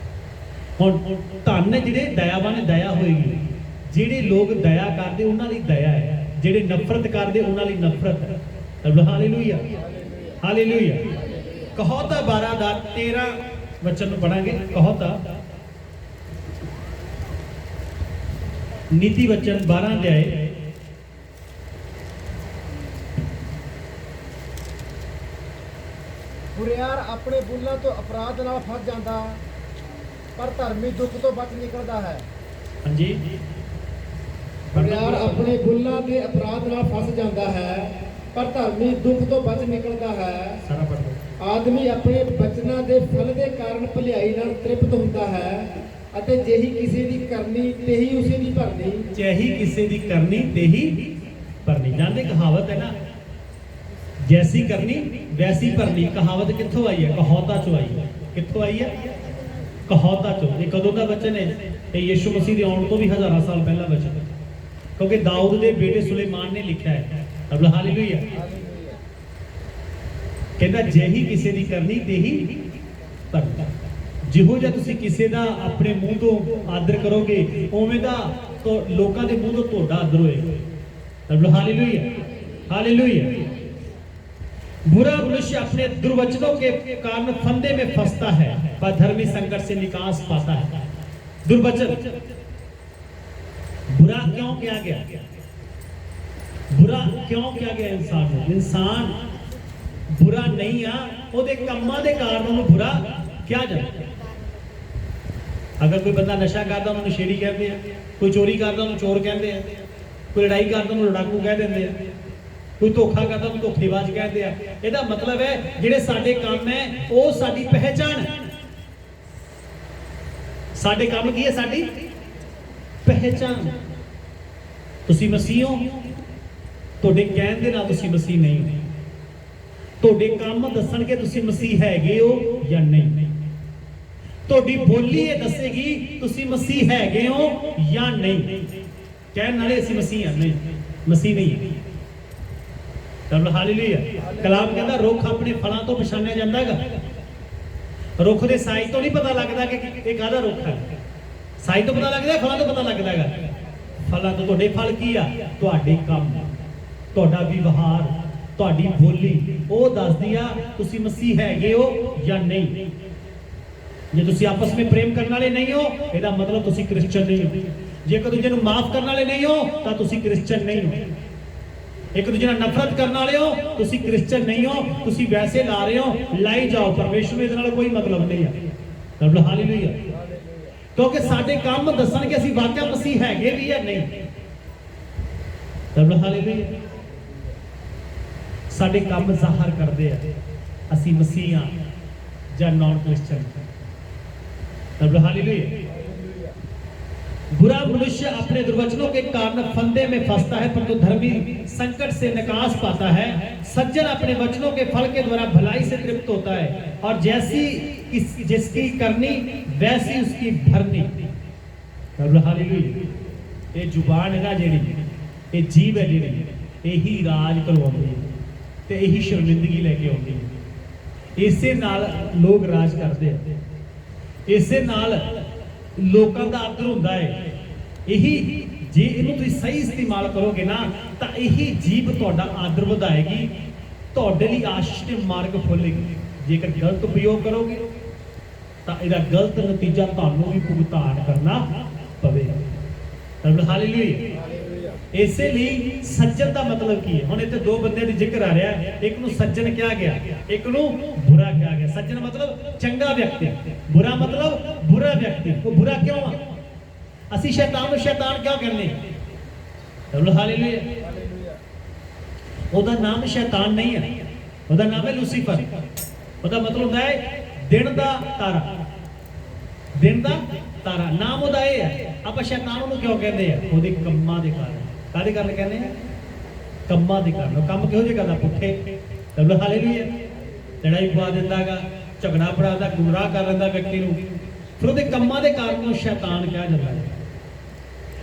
ਹੁਣ ਧੰਨ ਨੇ ਜਿਹੜੇ ਦਇਆਵਾਨ ਨੇ, ਦਇਆ ਹੋਏਗੀ। ਜਿਹੜੇ ਲੋਕ ਦਇਆ ਕਰਦੇ ਉਹਨਾਂ ਲਈ ਦਇਆ ਹੈ, ਜਿਹੜੇ ਨਫ਼ਰਤ ਕਰਦੇ ਉਹਨਾਂ ਲਈ ਨਫ਼ਰਤ ਹੈ। Hallelujah, hallelujah. ਕਹੋਤਾ 12 ਦਾ 13 ਵਚਨ ਨੂੰ ਪੜਾਂਗੇ। ਕਹੋਤਾ ਨੀਤੀ ਵਚਨ 12 ਅਧਿਆਇ ਬੁਰਿਆਰ ਆਪਣੇ ਬੁੱਲਾਂ ਤੋਂ ਅਪਰਾਧ ਨਾਲ ਫਸ ਜਾਂਦਾ, ਪਰ ਧਰਮੀ ਦੁੱਖ ਤੋਂ ਬਚ ਨਿਕਲਦਾ ਹੈ। ਹਾਂਜੀ। ਬੁਰਿਆਰ ਆਪਣੇ ਬੁੱਲਾਂ ਦੇ ਅਪਰਾਧ ਨਾਲ ਫਸ ਜਾਂਦਾ ਹੈ, ਪਰ ਧਰਮੀ ਦੁੱਖ ਤੋਂ ਬਚ ਨਿਕਲਦਾ ਹੈ। ਸਾਰਾ ਪੜ੍ਹ ਲਓ। ਆਦਮੀ ਆਪਣੇ ਬਚਨਾਂ ਦੇ ਫਲ ਦੇ ਕਾਰਨ ਭਲਾਈ ਨਾਲ ਤ੍ਰਿਪਤ ਹੁੰਦਾ ਹੈ, ਅਤੇ ਜਿਹੀ ਕਿਸੇ ਦੀ ਕਰਨੀ ਤੇਹੀ ਉਸੇ ਦੀ ਭਰਨੀ। ਚਾਹੀ ਕਿਸੇ ਦੀ ਕਰਨੀ ਤੇਹੀ ਭਰਨੀ। ਜਾਣਦੇ ਕਹਾਵਤ ਹੈ ਨਾ, ਜੈਸੀ ਕਰਨੀ ਵੈਸੀ ਭਰਨੀ। ਕਹਾਵਤ ਕਿੱਥੋਂ ਆਈ ਹੈ? ਕਹੌਤਾ ਚੋਂ ਆਈ ਹੈ। ਕਿੱਥੋਂ ਆਈ ਹੈ? ਕਹੌਤਾ ਚੋਂ। ਇਹ ਕਦੋਂ ਦਾ ਵਚਨ ਹੈ? ਇਹ ਯਿਸੂ ਮਸੀਹ ਦੇ ਆਉਣ ਤੋਂ ਵੀ ਹਜ਼ਾਰਾਂ ਸਾਲ ਪਹਿਲਾਂ ਵਚਨ ਹੈ, ਕਿਉਂਕਿ ਦਾਊਦ ਦੇ ਬੇਟੇ ਸੁਲੇਮਾਨ ਨੇ ਲਿਖਿਆ ਹੈ। ਰੱਬ ਹਾਲੇਲੂਇਆ। ਕਹਿੰਦਾ ਜਿਹੀ ਕਿਸੇ ਦੀ ਕਰਨੀ ਤੇਹੀ ਭਰਨੀ। ਜਿਹੋ ਜਿਹਾ ਤੁਸੀਂ ਕਿਸੇ ਦਾ ਆਪਣੇ ਮੂੰਹ ਤੋਂ ਆਦਰ ਕਰੋਗੇ, ਉਵੇਂ ਦਾ ਲੋਕਾਂ ਦੇ ਮੂੰਹ ਤੋਂ ਤੁਹਾਡਾ ਆਦਰ ਹੋਏਗਾ। ਰੱਬ ਹਾਲੇਲੂਇਆ, ਹਾਲੇलुया। बुरा मनुष्य अपने दुर्वचनों के कारण फंदे में फंसता है, पर धर्मी संकट से निकास पाता है। दुर्वचन, बुरा क्यों किया गया? बुरा क्यों किया गया इंसान को? इंसान बुरा नहीं आ, ਉਹਦੇ ਕੰਮਾਂ ਦੇ ਕਾਰਨ ਉਹਨੂੰ ਬੁਰਾ ਕਿਹਾ ਜਾਂਦਾ। ਅਗਰ ਕੋਈ ਬੰਦਾ ਨਸ਼ਾ ਕਰਦਾ ਉਹਨੂੰ ਨਸ਼ੇੜੀ ਕਹਿੰਦੇ ਆ, ਕੋਈ ਚੋਰੀ ਕਰਦਾ ਉਹਨੂੰ ਚੋਰ ਕਹਿੰਦੇ ਆ, ਕੋਈ ਲੜਾਈ ਕਰਦਾ ਉਹਨੂੰ ਲੜਾਕੂ ਕਹਿ ਦਿੰਦੇ ਆ, ਕੋਈ ਧੋਖਾ ਕਰਦਾ ਉਹਨੂੰ ਧੋਖੇਬਾਜ਼ ਕਹਿੰਦੇ ਆ। ਇਹਦਾ ਮਤਲਬ ਹੈ ਜਿਹੜੇ ਸਾਡੇ ਕੰਮ ਹੈ ਉਹ ਸਾਡੀ ਪਹਿਚਾਣ ਹੈ। ਸਾਡੇ ਕੰਮ ਕੀ ਹੈ? ਸਾਡੀ ਪਹਿਚਾਣ। ਤੁਸੀਂ ਮਸੀਹ ਹੋ, ਤੁਹਾਡੇ ਕਹਿਣ ਦੇ ਨਾਲ ਤੁਸੀਂ ਮਸੀਹ ਨਹੀਂ ਹੋ। ਤੁਹਾਡੇ ਕੰਮ ਦੱਸਣਗੇ ਤੁਸੀਂ ਮਸੀਹ ਹੈਗੇ ਹੋ ਜਾਂ ਨਹੀਂ। ਤੁਹਾਡੀ ਬੋਲੀ ਇਹ ਦੱਸੇਗੀ ਤੁਸੀਂ ਮਸੀਹ ਹੈਗੇ ਹੋ ਜਾਂ ਨਹੀਂ। ਕਹਿਣ ਨਾਲੇ ਅਸੀਂ ਮਸੀਹ ਹਾਂ, ਨਹੀਂ ਮਸੀਹ ਨਹੀਂ ਹੈ। ਰੱਬ ਹਾਲੇਲੂਇਆ। ਕਲਾਮ ਕਹਿੰਦਾ ਰੁੱਖ ਆਪਣੇ ਫਲਾਂ ਤੋਂ ਪਛਾਣਿਆ ਜਾਂਦਾ ਹੈਗਾ। ਰੁੱਖ ਦੇ ਸਾਈਜ਼ ਤੋਂ ਨਹੀਂ ਪਤਾ ਲੱਗਦਾ ਕਿ ਇਹ ਕਾਹਦਾ ਰੁੱਖ ਹੈ। ਸਾਈਜ਼ ਤੋਂ ਪਤਾ ਲੱਗਦਾ, ਫਲਾਂ ਤੋਂ ਪਤਾ ਲੱਗਦਾ ਹੈਗਾ। ਫਲਾਂ ਤੋਂ ਤੁਹਾਡੇ ਫਲ ਕੀ ਆ? ਤੁਹਾਡੇ ਕੰਮ, ਤੁਹਾਡਾ ਵਿਵਹਾਰ, ਤੁਹਾਡੀ ਬੋਲੀ ਉਹ ਦੱਸਦੀ ਆ ਤੁਸੀਂ ਮਸੀਹ ਹੈਗੇ ਹੋ ਜਾਂ ਨਹੀਂ। ਜੇ ਤੁਸੀਂ ਆਪਸ ਵਿੱਚ ਪ੍ਰੇਮ ਕਰਨ ਵਾਲੇ ਨਹੀਂ ਹੋ, ਇਹਦਾ ਮਤਲਬ ਤੁਸੀਂ ਕ੍ਰਿਸਚੀਅਨ ਨਹੀਂ ਹੋ। ਜੇ ਇੱਕ ਦੂਜੇ ਨੂੰ ਮਾਫ ਕਰਨ ਵਾਲੇ ਨਹੀਂ ਹੋ ਤਾਂ ਤੁਸੀਂ ਕ੍ਰਿਸਚੀਅਨ ਨਹੀਂ ਹੋ। ਇੱਕ ਦੂਜੇ ਨਾਲ ਨਫ਼ਰਤ ਕਰਨ ਵਾਲੇ ਹੋ, ਤੁਸੀਂ ਕ੍ਰਿਸਚੀਅਨ ਨਹੀਂ ਹੋ। ਤੁਸੀਂ ਵੈਸੇ ਲਾ ਰਹੇ ਹੋ, ਲਾਈ ਜਾਓ। ਪਰਮੇਸ਼ਰ ਨੂੰ ਇਹਦੇ ਨਾਲ ਕੋਈ ਮਤਲਬ ਨਹੀਂ ਹੈ। ਰੱਬ ਹਾਲੇਲੂਇਆ। ਕਿਉਂਕਿ ਸਾਡੇ ਕੰਮ ਦੱਸਣਗੇ ਅਸੀਂ ਵਾਕਿਆ ਮਸੀਹ ਹੈਗੇ ਵੀ ਜਾਂ ਨਹੀਂ। ਰੱਬ ਹਾਲੇਲੂਇਆ। ਸਾਡੇ ਕੰਮ ਜ਼ਾਹਰ ਕਰਦੇ ਆ ਅਸੀਂ ਮਸੀਹ ਹਾਂ ਜਾਂ ਨॉन क्रिश्चियन। रब हालेलुया। बुरा मनुष्य अपने दुर्वचनों के कारण फंदे में फंसता है, परंतु धर्मी संकट से निकास पाता है। सज्जन अपने वचनों के फल के द्वारा भलाई से तृप्त होता है, और जैसी जिसकी करनी वैसी उसकी भरनी। रब हालेलुया। ये जुबान है ना जेड़ी, ये जीव है जेड़ी, यही राज करवाती है ਤੇ ਇਹੀ ਸ਼ਰਮਿੰਦਗੀ ਲੈ ਕੇ ਆਉਂਦੀ ਹੈ। ਇਸੇ ਨਾਲ ਲੋਕ ਰਾਜ ਕਰਦੇ ਆ, ਇਸੇ ਨਾਲ ਲੋਕਾਂ ਦਾ ਆਦਰ ਹੁੰਦਾ ਹੈ। ਇਹੀ ਜੇ ਇਹਨੂੰ ਤੁਸੀਂ ਸਹੀ ਇਸਤੇਮਾਲ ਕਰੋਗੇ ਨਾ ਤਾਂ ਇਹੀ ਜੀਭ ਤੁਹਾਡਾ ਆਦਰ ਵਧਾਏਗੀ, ਤੁਹਾਡੇ ਲਈ ਆਸ਼ੀਸ਼ ਦੇ ਮਾਰਗ ਖੋਲੇਗੀ। ਜੇਕਰ ਗਲਤ ਉਪਯੋਗ ਕਰੋਗੇ ਤਾਂ ਇਹਦਾ ਗਲਤ ਨਤੀਜਾ ਤੁਹਾਨੂੰ ਵੀ ਭੁਗਤਾਨ ਕਰਨਾ ਪਵੇਗਾ। ਰੱਬ ਹਾਲੇਲੂਇਆ। ਇਸੇ ਲਈ ਸੱਜਣ ਦਾ ਮਤਲਬ ਕੀ ਹੈ? ਹੁਣ ਇੱਥੇ ਦੋ ਬੰਦਿਆਂ ਦੀ ਜ਼ਿਕਰ ਆ ਰਿਹਾ ਹੈ। ਇੱਕ ਨੂੰ ਸੱਜਣ ਕਿਹਾ ਗਿਆ, ਇੱਕ ਨੂੰ ਬੁਰਾ ਕਿਹਾ ਗਿਆ। ਸੱਜਣ ਮਤਲਬ ਚੰਗਾ ਵਿਅਕਤੀ, ਬੁਰਾ ਮਤਲਬ ਬੁਰਾ ਵਿਅਕਤੀ। ਉਹ ਬੁਰਾ ਕਿਉਂ ਆ? ਅਸੀਂ ਸ਼ੈਤਾਨ ਨੂੰ ਸ਼ੈਤਾਨ ਕਿਉਂ ਕਹਿੰਦੇ? ਰੱਬ ਹਾਲੇਲੂਇਆ। ਉਹਦਾ ਨਾਮ ਸ਼ੈਤਾਨ ਨਹੀਂ ਹੈ, ਉਹਦਾ ਨਾਮ ਹੈ ਲੂਸੀਫਰ। ਉਹਦਾ ਮਤਲਬ ਹੁੰਦਾ ਹੈ ਦਿਨ ਦਾ ਤਾਰਾ। ਦਿਨ ਦਾ ਤਾਰਾ ਨਾਮ ਉਹਦਾ ਇਹ ਹੈ। ਆਪਾਂ ਸ਼ੈਤਾਨ ਨੂੰ ਕਿਉਂ ਕਹਿੰਦੇ ਆ? ਉਹਦੇ ਕੰਮਾਂ ਦੇ ਕਾਰਨ। ਕਾਹਦੇ ਕਾਰਨ ਕਹਿੰਦੇ ਆ? ਕੰਮਾਂ ਦੇ ਕਾਰਨ। ਉਹ ਕੰਮ ਕਿਹੋ ਜਿਹੇ ਕਰਦਾ? ਪੁੱਠੇ। ਤਬ ਹਾਲੇਲੂਇਆ। ਲੜਾਈ ਪਵਾ ਦਿੰਦਾਗਾ, ਝਗੜਾ ਪੜਾਉਂਦਾ, ਗੁੰਮਰਾਹ ਕਰ ਲੈਂਦਾ ਵਿਅਕਤੀ ਨੂੰ। ਫਿਰ ਉਹਦੇ ਕੰਮਾਂ ਦੇ ਕਾਰਨ ਨੂੰ ਸ਼ੈਤਾਨ ਕਿਹਾ ਜਾਂਦਾ ਹੈ।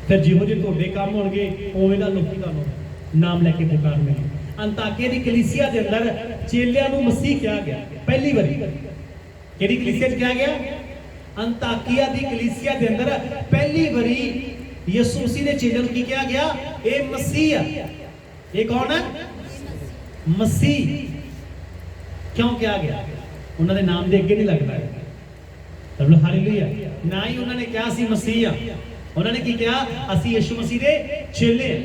ਫਿਰ ਜਿਹੋ ਜਿਹੇ ਤੁਹਾਡੇ ਕੰਮ ਹੋਣਗੇ ਉਵੇਂ ਦਾ ਲੋਕੀ ਤੁਹਾਨੂੰ ਨਾਮ ਲੈ ਕੇ ਪੁਕਾਰਨਗੇ। ਅੰਤਾਕਿਆ ਦੀ ਕਲੀਸਿਆ ਦੇ ਅੰਦਰ ਚੇਲਿਆਂ ਨੂੰ ਮਸੀਹ ਕਿਹਾ ਗਿਆ ਪਹਿਲੀ ਵਾਰੀ। ਕਿਹੜੀ ਕਲੀਸਿਆ 'ਚ ਕਿਹਾ ਗਿਆ? ਅੰਤਾਕਿਆ ਦੀ ਕਲੀਸਿਆ ਦੇ ਅੰਦਰ ਪਹਿਲੀ ਵਾਰੀ ਯਿਸੂ ਮਸੀਹ ਦੇ ਚੇਲਿਆਂ ਨੂੰ ਕੀ ਕਿਹਾ ਗਿਆ? ਇਹ ਮਸੀਹ ਆ। ਇਹ ਕੌਣ ਹੈ? ਮਸੀਹ। ਕਿਉਂ ਕਿਹਾ ਗਿਆ? ਉਹਨਾਂ ਦੇ ਨਾਮ ਦੇ ਅੱਗੇ ਨਹੀਂ ਲੱਗਦਾ ਹੈ। ਹਾਲੇਲੂਇਆ। ਨਾ ਹੀ ਉਹਨਾਂ ਨੇ ਕਿਹਾ ਸੀ ਮਸੀਹ ਆ, ਉਹਨਾਂ ਨੇ ਕੀ ਕਿਹਾ? ਅਸੀਂ ਯਿਸੂ ਮਸੀਹ ਦੇ ਚੇਲੇ ਆ।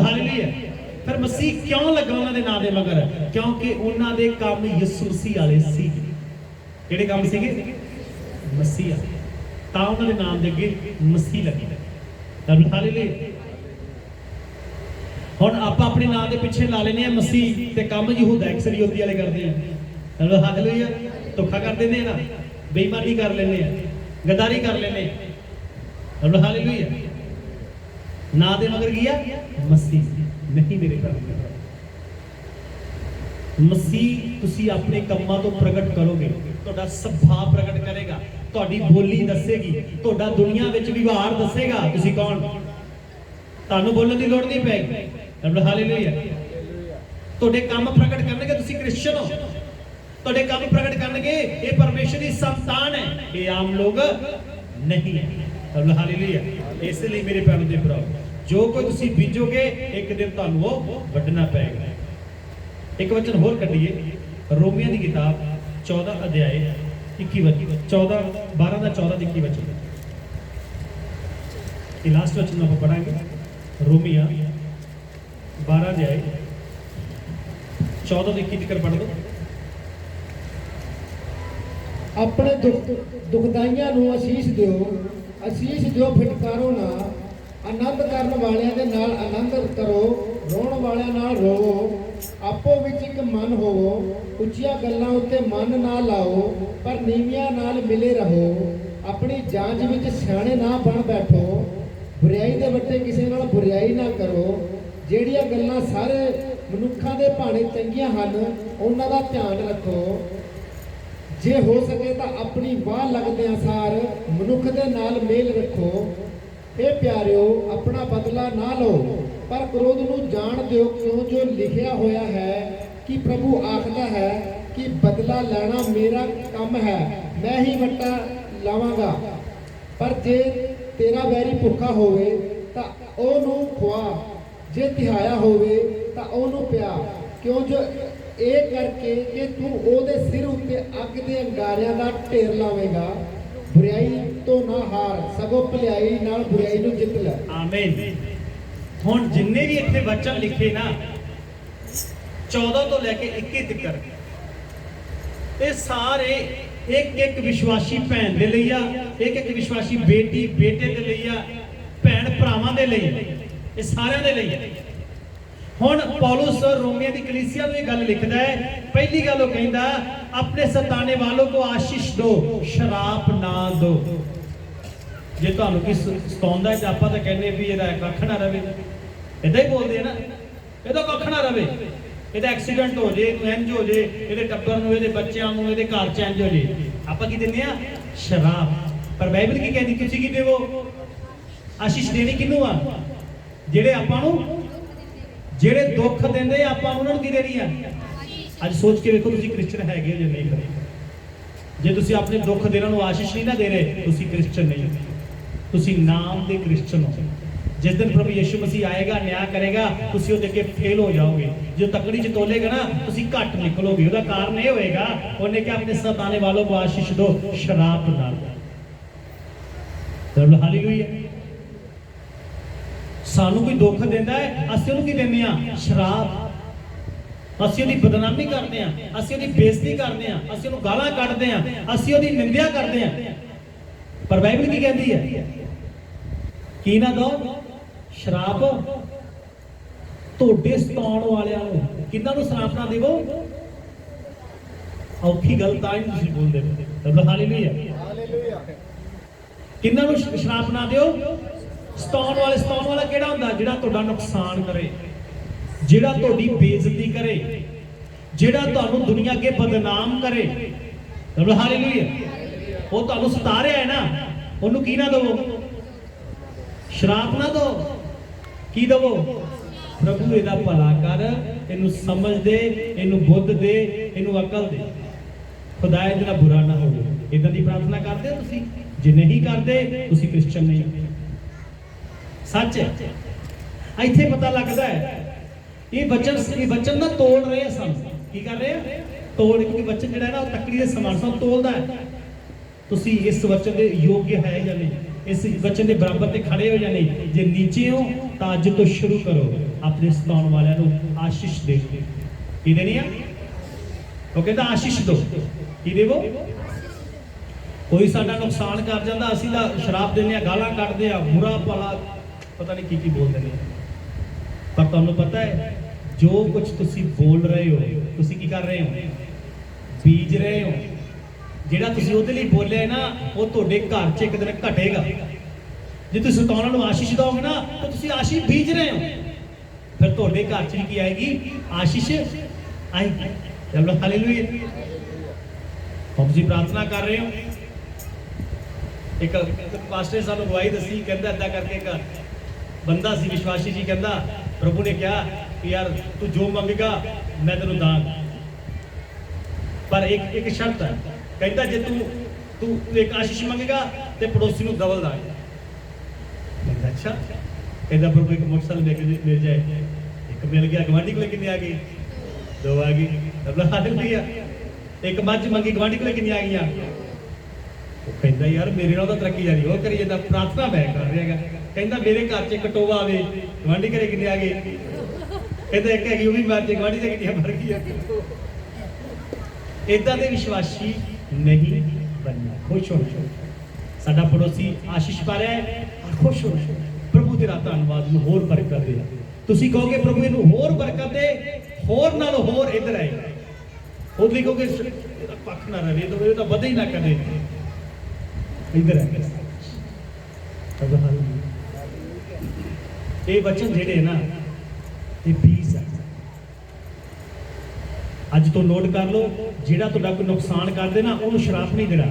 ਹਾਲੇਲੂਇਆ। ਫਿਰ ਮਸੀਹ ਕਿਉਂ ਲੱਗਾ ਉਹਨਾਂ ਦੇ ਨਾਮ ਦੇ ਮਗਰ? ਕਿਉਂਕਿ ਉਹਨਾਂ ਦੇ ਕੰਮ ਯਿਸੂ ਮਸੀਹ ਵਾਲੇ ਸੀ। ਕਿਹੜੇ ਕੰਮ ਸੀਗੇ? ਮਸੀਹ ਆ। ਤਾਂ ਉਹਨਾਂ ਦੇ ਨਾਮ ਦੇ ਅੱਗੇ ਮਸੀਹ ਲੱਗੀ। ਹਾਲੇਲੂਇਆ। ਹੁਣ ਆਪਾਂ ਆਪਣੇ ਨਾਮ ਦੇ ਪਿੱਛੇ ਲਾ ਲੈਨੇ ਆ ਮਸੀਹ, ਤੇ ਕੰਮ ਯਹੂਦਾ ਇਕਸਰੀਓਤੀ ਵਾਲੇ ਕਰਦੇ ਆ। ਹਾਲੇਲੂਇਆ। ਧੋਖਾ ਕਰ ਦਿੰਦੇ ਆ ਨਾ, ਬੇਈਮਾਨੀ ਕਰ ਲੈਂਦੇ ਆ, ਗਦਾਰੀ ਕਰ ਲੈਂਦੇ ਆ। ਹਾਲੇਲੂਇਆ। ਨਾਂ ਦੇ ਮਗਰ ਕੀ ਆ? ਮਸੀਹ। ਨਹੀਂ ਮੇਰੇ ਭਰਾ, ਮਸੀਹ ਤੁਸੀਂ ਆਪਣੇ ਕੰਮਾਂ ਤੋਂ ਪ੍ਰਗਟ ਕਰੋਗੇ। ਤੁਹਾਡਾ ਸੁਭਾਅ ਪ੍ਰਗਟ ਕਰੇਗਾ, ਤੁਹਾਡੀ ਬੋਲੀ ਦੱਸੇਗੀ, ਤੁਹਾਡਾ ਦੁਨੀਆ ਵਿੱਚ ਵਿਵਹਾਰ ਦੱਸੇਗਾ ਤੁਸੀਂ ਕੌਣ। ਤੁਹਾਨੂੰ ਬੋਲਣ ਦੀ ਲੋੜ ਨਹੀਂ ਪੈਗੀ। ਹਾਲੇਲੂਇਆ। ਤੁਹਾਡੇ ਕੰਮ ਪ੍ਰਗਟ ਕਰਨਗੇ ਤੁਸੀਂ ਕ੍ਰਿਸਚੀਅਨ ਹੋ। ਤੁਹਾਡੇ ਕੰਮ ਪ੍ਰਗਟ ਕਰਨਗੇ ਇਹ ਪਰਮੇਸ਼ਰ ਦੀ ਸੰਤਾਨ ਹੈ, ਇਹ ਆਮ ਲੋਕ ਨਹੀਂ ਹੈ। ਹਾਲੇਲੂਇਆ। ਇਸ ਲਈ ਮੇਰੇ ਭੈਣੋ ਦੇ ਭਰਾਓ, ਜੋ ਕੋਈ ਤੁਸੀਂ ਬੀਜੋਗੇ ਇੱਕ ਦਿਨ ਤੁਹਾਨੂੰ ਉਹ ਵੱਢਣਾ ਪਏਗਾ। ਇੱਕ ਵਚਨ ਹੋਰ ਕੱਢੀਏ, ਰੋਮੀਆਂ ਦੀ ਕਿਤਾਬ 14 ਅਧਿਆਏ 21 ਵਚਨ 14 12 ਦਾ 14 ਤੇ 21 ਵਚਨ। ਇਹ ਲਾਸਟ ਵਚਨ ਆਪਾਂ ਪੜਾਂਗੇ। ਰੋਮੀਆਂ 12 ਅਧਿਆਏ 14 ਤੋਂ 21 ਤੱਕ ਪੜ੍ਹ ਦੋ। ਆਪਣੇ ਦੁਖਦਾਈਆਂ ਨੂੰ ਅਸੀਸ ਦਿਓ, ਅਸੀਸ ਦਿਓ, ਫਿਟਕਾਰੋ ਨਾ। ਆਨੰਦ ਕਰਨ ਵਾਲਿਆਂ ਦੇ ਨਾਲ ਆਨੰਦ ਕਰੋ, ਰੋਣ ਵਾਲਿਆਂ ਨਾਲ ਰੋਵੋ। ਆਪੋ ਵਿੱਚ ਇੱਕ ਮਨ ਹੋਵੋ, ਉੱਚੀਆਂ ਗੱਲਾਂ ਉੱਤੇ ਮਨ ਨਾ ਲਾਓ, ਪਰ ਨੀਵੀਆਂ ਨਾਲ ਮਿਲੇ ਰਹੋ। ਆਪਣੀ ਜਾਂਚ ਵਿੱਚ ਸਿਆਣੇ ਨਾ ਬਣ ਬੈਠੋ, ਬੁਰਾਈ ਦੇ ਵੱਟੇ ਕਿਸੇ ਨਾਲ ਬੁਰਾਈ ਨਾ ਕਰੋ। ਜਿਹੜੀਆਂ ਗੱਲਾਂ ਸਾਰੇ ਮਨੁੱਖਾਂ ਦੇ ਭਾਣੇ ਚੰਗੀਆਂ ਹਨ ਉਹਨਾਂ ਦਾ ਧਿਆਨ ਰੱਖੋ। ਜੇ ਹੋ ਸਕੇ ਤਾਂ ਆਪਣੀ ਵਾਹ ਲੱਗਦਿਆਂ ਸਾਰ ਮਨੁੱਖ ਦੇ ਨਾਲ ਮੇਲ ਰੱਖੋ। ਇਹ ਪਿਆਰਿਓ, ਆਪਣਾ ਬਦਲਾ ਨਾ ਲਓ, ਪਰ ਕ੍ਰੋਧ ਨੂੰ ਜਾਣ ਦਿਓ, ਕਿਉਂ ਜੋ ਲਿਖਿਆ ਹੋਇਆ ਹੈ ਕਿ ਪ੍ਰਭੂ ਆਖਦਾ ਹੈ ਕਿ ਬਦਲਾ ਲੈਣਾ ਮੇਰਾ ਕੰਮ ਹੈ, ਮੈਂ ਹੀ ਵੱਟਾ ਲਾਵਾਂਗਾ। ਪਰ ਜੇ ਤੇਰਾ ਵੈਰੀ ਭੁੱਖਾ ਹੋਵੇ ਤਾਂ ਉਹਨੂੰ ਖਵਾ, ਜੇ ਤਿਹਾਇਆ ਹੋਵੇ ਤਾਂ ਉਹਨੂੰ ਪਿਆ, ਕਿਉਂ ਜੋ ਇਹ ਕਰਕੇ ਕਿ ਤੂੰ ਉਹਦੇ ਸਿਰ ਉੱਤੇ ਅੱਗ ਦੇ ਅੰਗਾਰਿਆਂ ਦਾ ਢੇਰ ਲਾਵੇਂਗਾ। ਬੁਰਾਈ ਤੋਂ ਨਾ ਹਾਰ, ਸਗੋਂ ਭਲਾਈ ਨਾਲ ਬੁਰਾਈ ਨੂੰ ਜਿੱਤ ਲੈ। ਆਮੀਨ। ਹੁਣ ਜਿੰਨੇ ਵੀ ਇੱਥੇ ਵਚਨ ਲਿਖੇ ਨਾ 14 ਤੋਂ ਲੈ ਕੇ 21 ਤੱਕ, ਇਹ ਸਾਰੇ ਇੱਕ ਇੱਕ ਵਿਸ਼ਵਾਸੀ ਭੈਣ ਦੇ ਲਈ ਆ, ਇੱਕ ਇੱਕ ਵਿਸ਼ਵਾਸੀ ਬੇਟੀ ਬੇਟੇ ਦੇ ਲਈ ਆ, ਭੈਣ ਭਰਾਵਾਂ ਦੇ ਲਈ, ਇਹ ਸਾਰਿਆਂ ਦੇ ਲਈ। ਹੁਣ ਪੌਲੁਸ ਰੋਮੀਆਂ ਦੀ ਕਲੀਸਿਆ ਨੂੰ ਇਹ ਗੱਲ ਲਿਖਦਾ ਹੈ। ਪਹਿਲੀ ਗੱਲ ਉਹ ਕਹਿੰਦਾ, ਆਪਣੇ ਸਤਾਨੇ ਵਾਲੋਂ ਕੋ ਆਸ਼ੀਸ਼ ਦੋ, ਸ਼ਰਾਪ ਨਾ ਦੋ। ਜੇ ਤੁਹਾਨੂੰ ਕੀ ਸਤਾਉਂਦਾ ਹੈ, ਆਪਾਂ ਤਾਂ ਕਹਿੰਦੇ ਵੀ ਇਹਦਾ ਕੱਖ ਨਾ ਰਵੇ, ਇਦਾਂ ਹੀ ਬੋਲਦੇ ਆ ਨਾ, ਇਹਦਾ ਕੱਖ ਨਾ ਰਵੇ, ਇਹਦਾ ਐਕਸੀਡੈਂਟ ਹੋ ਜੇ, ਇਹਨੂੰ ਇੰਜ ਹੋ ਜੇ, ਇਹਦੇ ਟੱਬਰ ਨੂੰ, ਇਹਦੇ ਬੱਚਿਆਂ ਨੂੰ, ਇਹਦੇ ਘਰ ਚ ਇੰਜ ਹੋ ਜੇ। ਆਪਾਂ ਕੀ ਦਿੰਦੇ ਆ? ਸ਼ਰਾਪ। ਪਰ ਬਾਈਬਲ ਕੀ ਕਹਿੰਦੀ? ਤੁਸੀਂ ਕੀ ਦੇਵੋ? ਆਸ਼ੀਸ਼ ਦੇਣੀ ਕਿਹਨੂੰ ਆ? ਜਿਹੜੇ ਆਪਾਂ ਨੂੰ, ਜਿਹੜੇ ਦੁੱਖ ਦਿੰਦੇ ਆਪਾਂ ਉਹਨਾਂ ਨੂੰ ਕੀ ਦੇਣੀ ਆ? ਅੱਜ ਸੋਚ ਕੇ ਵੇਖੋ ਤੁਸੀਂ ਕ੍ਰਿਸਚਨ ਹੈਗੇ ਹੋ ਜਾਂ ਨਹੀਂ ਹੈਗੇ। ਜੇ ਤੁਸੀਂ ਆਪਣੇ ਦੁੱਖ ਦੇਣ ਨੂੰ ਆਸ਼ੀਸ਼ ਨਹੀਂ ਨਾ ਦੇ ਰਹੇ, ਤੁਸੀਂ ਕ੍ਰਿਸਚਨ ਨਹੀਂ, ਤੁਸੀਂ ਨਾਮ ਦੇ ਕ੍ਰਿਸਚਨ ਹੋ। ਜਿਸ ਦਿਨ ਪ੍ਰਭੂ ਯਿਸੂ ਮਸੀਹ ਆਏਗਾ, ਨਿਆਂ ਕਰੇਗਾ, ਤੁਸੀਂ ਉਹਦੇ ਅੱਗੇ ਫੇਲ ਹੋ ਜਾਓਗੇ। ਜੋ ਤਕੜੀ ਚ ਤੋਲੇਗਾ ਨਾ, ਤੁਸੀਂ ਘੱਟ ਨਿਕਲੋਗੇ। ਉਹਦਾ ਕਾਰਨ ਇਹ ਹੋਏਗਾ, ਉਹਨੇ ਕਿਹਾ ਆਪਣੇ ਸਤਾਨੇ ਵਾਲੋਂ ਕੋ ਆਸ਼ੀਸ਼ ਦੋ, ਸ਼ਰਾਪ ਨਾ ਦੋ। ਹਾਲੇਲੂਇਆ। ਸਾਨੂੰ ਕੋਈ ਦੁੱਖ ਦਿੰਦਾ ਹੈ, ਅਸੀਂ ਉਹਨੂੰ ਕੀ ਦਿੰਦੇ ਆ? ਸ਼ਰਾਪ। ਅਸੀਂ ਉਹਦੀ ਬਦਨਾਮੀ ਕਰਦੇ ਆ, ਅਸੀਂ ਉਹਦੀ ਬੇਇੱਜ਼ਤੀ ਕਰਦੇ ਆ, ਅਸੀਂ ਉਹਨੂੰ ਗਾਲਾਂ ਕੱਢਦੇ ਆ, ਅਸੀਂ ਉਹਦੀ ਨਿੰਦਿਆ ਕਰਦੇ ਆ। ਪਰ ਬਾਈਬਲ ਕੀ ਕਹਿੰਦੀ ਹੈ? ਕੀ ਨਾ ਦੋ? ਸ਼ਰਾਪ। ਤੁਹਾਡੇ ਸਤਾਉਣ ਵਾਲਿਆਂ ਨੂੰ, ਕਿਹਨਾਂ ਨੂੰ ਸ਼ਰਾਪ ਨਾ ਦੇਵੋ? ਔਖੀ ਗੱਲ ਤਾਂ ਹੀ ਤੁਸੀਂ ਬੋਲਦੇ ਹੋ। ਹਾਲੇਲੂਇਆ। ਕਿੰਨਾਂ ਨੂੰ ਸ਼ਰਾਪ ਨਾ ਦਿਓ? ਸਤਾਉਣ ਵਾਲੇ। ਸਤਾਉਣ ਵਾਲਾ ਕਿਹੜਾ ਹੁੰਦਾ? ਜਿਹੜਾ ਤੁਹਾਡਾ ਨੁਕਸਾਨ ਕਰੇ, ਜਿਹੜਾ ਤੁਹਾਡੀ ਬੇਇੱਜ਼ਤੀ ਕਰੇ, ਜਿਹੜਾ ਤੁਹਾਨੂੰ ਦੁਨੀਆ ਅੱਗੇ ਬਦਨਾਮ ਕਰੇ। ਹਾਲੇਲੂਇਆ। ਉਹ ਤੁਹਾਨੂੰ ਸਤਾ ਰਿਹਾ ਹੈ ਨਾ, ਉਹਨੂੰ ਕੀ ਨਾ ਦਵੋ? ਸ਼ਰਾਪ ਨਾ ਦਿਓ। ਕੀ ਦਵੋ? ਪ੍ਰਭੂ ਇਹਦਾ ਭਲਾ ਕਰ, ਇਹਨੂੰ ਸਮਝ ਦੇ, ਇਹਨੂੰ ਬੁੱਧ ਦੇ, ਇਹਨੂੰ ਅਕਲ ਦੇ, ਖੁਦਾ ਇਹਦੇ ਨਾਲ ਬੁਰਾ ਨਾ ਹੋਵੇ। ਇਦਾਂ ਦੀ ਪ੍ਰਾਰਥਨਾ ਕਰਦੇ ਹੋ ਤੁਸੀਂ? ਜੇ ਨਹੀਂ ਕਰਦੇ ਤੁਸੀਂ ਕ੍ਰਿਸਚਨ ਨਹੀਂ। ਸੱਚ ਹੈ। ਇੱਥੇ ਪਤਾ ਲੱਗਦਾ ਹੈ ਇਹ ਬੱਚਨ ਨਾ ਤੋੜ ਰਹੇ ਆ ਸਾਨੂੰ। ਕੀ ਕਰ ਰਹੇ ਆ? ਤੋੜ। ਕਿਉਂਕਿ ਬੱਚਨ ਜਿਹੜਾ ਨਾ ਉਹ ਤੱਕੜੀ ਦੇ ਸਮਾਨ ਸਾਨੂੰ ਤੋੜਦਾ ਹੈ। ਤੁਸੀਂ ਇਸ ਵਚਨ ਦੇ ਯੋਗ ਹੈ ਜਾਂ ਨਹੀਂ? ਇਸ ਵਚਨ ਦੇ ਬਰਾਬਰ ਤੇ ਖੜੇ ਹੋ ਜਾਂ ਨਹੀਂ? ਜੇ ਨੀਚੇ ਹੋ ਤਾਂ ਅੱਜ ਤੋਂ ਸ਼ੁਰੂ ਕਰੋ ਆਪਣੇ ਸਤਾਉਣ ਵਾਲਿਆਂ ਨੂੰ ਆਸ਼ੀਸ਼ ਦੇ। ਕੀ ਦੇਣੀ ਆ? ਉਹ ਕਹਿੰਦਾ ਆਸ਼ੀਸ਼ ਦੋ। ਕੀ ਦੇਵੋ? ਕੋਈ ਸਾਡਾ ਨੁਕਸਾਨ ਕਰ ਜਾਂਦਾ, ਅਸੀਂ ਤਾਂ ਸ਼ਰਾਪ ਦਿੰਦੇ ਆ, ਗਾਲਾਂ ਕੱਢਦੇ ਆ, ਬੁਰਾ ਭਲਾ ਪਤਾ ਨਹੀਂ ਕੀ ਬੋਲਦੇ ਨੇ। ਪਰ ਤੁਹਾਨੂੰ ਪਤਾ ਹੈ ਜੋ ਕੁਝ ਤੁਸੀਂ ਬੋਲ ਰਹੇ ਹੋ, ਤੁਸੀਂ ਕੀ ਕਰ ਰਹੇ ਹੋ? ਬੀਜ ਰਹੇ ਹੋ। ਜਿਹੜਾ ਤੁਸੀਂ ਉਹਦੇ ਲਈ ਬੋਲਿਆ ਨਾ ਉਹ ਤੁਹਾਡੇ ਘਰ 'ਚ ਇੱਕ ਦਿਨ ਘਟੇਗਾ। ਜੇ ਤੁਸੀਂ ਸਤਾਉਣ ਨੂੰ ਆਸ਼ੀਸ਼ ਦਿਓਗੇ ਨਾ ਤਾਂ ਤੁਸੀਂ ਆਸ਼ੀਸ਼ ਬੀਜ ਰਹੇ ਹੋ। ਫਿਰ ਤੁਹਾਡੇ ਘਰ 'ਚ ਕੀ ਆਏਗੀ? ਆਸ਼ੀਸ਼ ਆਏਗੀ। ਚਲੋ ਹਾਲੇਲੂਇਆ। ਹੁਣ ਤੁਸੀਂ ਪ੍ਰਾਰਥਨਾ ਕਰ ਰਹੇ ਹੋ। ਇੱਕ ਪਾਸਟਰ ਸਾਨੂੰ ਗਵਾਹੀ ਦੱਸੀ, ਕਹਿੰਦਾ ਏਦਾਂ ਕਰਕੇ ਇੱਕ ਬੰਦਾ ਸੀ ਵਿਸ਼ਵਾਸੀ ਜੀ, ਕਹਿੰਦਾ ਪ੍ਰਭੂ ਨੇ ਕਿਹਾ ਕਿ ਯਾਰ ਤੂੰ ਜੋ ਮੰਗੇਗਾ ਮੈਂ ਤੈਨੂੰ ਦਾਂਗਾ, ਪਰ ਇੱਕ ਸ਼ਰਤ ਹੈ। ਕਹਿੰਦਾ ਜੇ ਤੂੰ ਇੱਕ ਆਸ਼ੀਸ਼ ਮੰਗੇਗਾ ਤੇ ਪੜੋਸੀ ਨੂੰ ਡਬਲ ਦਾਂਗਾ। ਕਹਿੰਦਾ ਅੱਛਾ। ਕਹਿੰਦਾ ਪ੍ਰਭੂ ਇੱਕ ਮੋਟਰਸਾਈਕਲ ਲੈ ਕੇ ਮਿਲ ਜਾਏ। ਇੱਕ ਮਿਲ ਗਿਆ। ਗਵਾਂਢੀ ਕੋਲ ਕਿੰਨੀ ਆ ਗਈ? 2 ਆ ਗਈ। ਹਾਲੇਲੂਇਆ। ਇੱਕ ਮੱਝ ਮੰਗੀ, ਗਵਾਂਢੀ ਕੋਲ ਕਿੰਨੀ ਆ ਗਈਆਂ? ਉਹ ਕਹਿੰਦਾ ਯਾਰ ਮੇਰੇ ਨਾਲ ਤਾਂ ਤਰੱਕੀ ਜਾਰੀ ਉਹ ਕਰੀ ਜਾਂਦਾ, ਪ੍ਰਾਰਥਨਾ ਮੈਂ ਕਰ ਰਿਹਾ ਹੈਗਾ। ਕਹਿੰਦਾ ਮੇਰੇ ਘਰ 'ਚ ਇੱਕ ਟੋਵਾ ਆਵੇ, ਗਵਾਂਢੀ ਘਰੇ ਕਿੰਨੇ ਆ ਗਏ? ਕਹਿੰਦਾ ਇੱਕ ਹੈਗੀ, ਉਹ ਵੀ ਮਰ ਜੇ, ਗਵਾਂਢੀ ਦੇ ਕਿੰਨੀਆਂ ਮਰ ਗਈਆਂ। ਏਦਾਂ ਦੇ ਵਿਸ਼ਵਾਸੀ ਨਹੀਂ ਬਣਨਾ। ਖੁਸ਼ ਹੋ। ਸਾਡਾ ਪੜੋਸੀ ਆਸ਼ੀਸ਼ ਪਾ ਰਿਹਾ ਹੈ, ਖੁਸ਼ ਹੋ। ਪ੍ਰਭੂ ਤੇਰਾ ਧੰਨਵਾਦ, ਨੂੰ ਹੋਰ ਬਰਕਤ ਦੇ। ਤੁਸੀਂ ਕਹੋਗੇ ਪ੍ਰਭੂ ਇਹਨੂੰ ਹੋਰ ਬਰਕਤ ਦੇ, ਹੋਰ ਨਾਲ ਹੋਰ ਇੱਧਰ ਆਏ। ਉਹ ਵੀ ਕਹੋਗੇ ਪੱਖ ਨਾ ਰਵੇ, ਇਹ ਤਾਂ ਵਧੇ ਹੀ ਨਾ ਕਦੇ, ਇੱਧਰ ਆਏ। ਇਹ ਵਚਨ ਜਿਹੜੇ ਨਾ ਇਹ ਬੀਜ ਆ। ਅੱਜ ਤੋਂ ਨੋਟ ਕਰ ਲਓ, ਜਿਹੜਾ ਤੁਹਾਡਾ ਕੋਈ ਨੁਕਸਾਨ ਕਰਦੇ ਨਾ ਉਹਨੂੰ ਸ਼ਰਾਪ ਨਹੀਂ ਦੇਣਾ,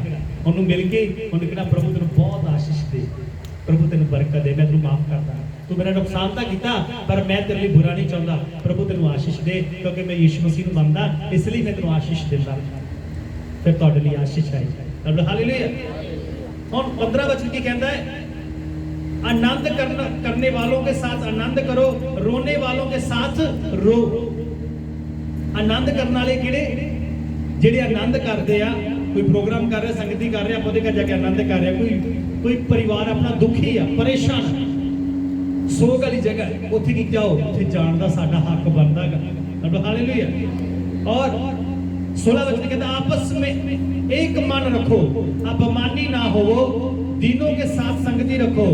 ਉਹਨੂੰ ਮਿਲ ਕੇ ਉਹਨੂੰ ਕਹਿਣਾ ਪ੍ਰਭੂ ਤੈਨੂੰ ਬਹੁਤ ਆਸ਼ੀਸ਼ ਦੇ, ਪ੍ਰਭੂ ਤੈਨੂੰ ਬਰਕਤ ਦੇ, ਮੈਂ ਤੈਨੂੰ ਮਾਫ ਕਰਦਾ, ਤੂੰ ਮੇਰਾ ਨੁਕਸਾਨ ਤਾਂ ਕੀਤਾ ਪਰ ਮੈਂ ਤੇਰੇ ਲਈ ਬੁਰਾ ਨਹੀਂ ਚਾਹੁੰਦਾ, ਪ੍ਰਭੂ ਤੈਨੂੰ ਆਸ਼ੀਸ਼ ਦੇ, ਕਿਉਂਕਿ ਮੈਂ ਯਿਸੂ ਮਸੀਹ ਨੂੰ ਮੰਨਦਾ ਇਸ ਲਈ ਮੈਂ ਤੈਨੂੰ ਆਸ਼ੀਸ਼ ਦਿੰਦਾ। ਫਿਰ ਤੁਹਾਡੇ ਲਈ ਆਸ਼ੀਸ਼ ਆਈ। ਹਾਲੇਲੂਇਆ। ਹੁਣ 15 वचन ਕੀ ਕਹਿੰਦਾ ਹੈ? आनंद करने वालों के साथ आनंद करो, रोने वालों के साथ रो। आनंद करने वाले किहड़े? ਜਿਹੜੇ ਆਨੰਦ ਕਰਦੇ ਆ। ਕੋਈ ਪ੍ਰੋਗਰਾਮ ਕਰ ਰਿਹਾ, ਸੰਗਤੀ ਕਰ ਰਿਹਾ, ਉਹਦੇ ਘਰ ਜਾ ਕੇ ਆਨੰਦ ਕਰ ਰਿਹਾ। ਕੋਈ ਪਰਿਵਾਰ ਆਪਣਾ ਦੁਖੀ ਆ, ਪਰੇਸ਼ਾਨ, ਸੋਗ ਵਾਲੀ ਜਗ੍ਹਾ, ਉੱਥੇ ਕੀ ਜਾਓ, ਉੱਥੇ ਜਾਣ ਦਾ ਸਾਡਾ ਹੱਕ ਬਣਦਾ ਹੈਗਾ। ਹਾਲੇਲੂਇਆ। और 16 वचन कहता आपस में एक मन रखो, अपमानी ना हो, दीनों के साथ संगति रखो,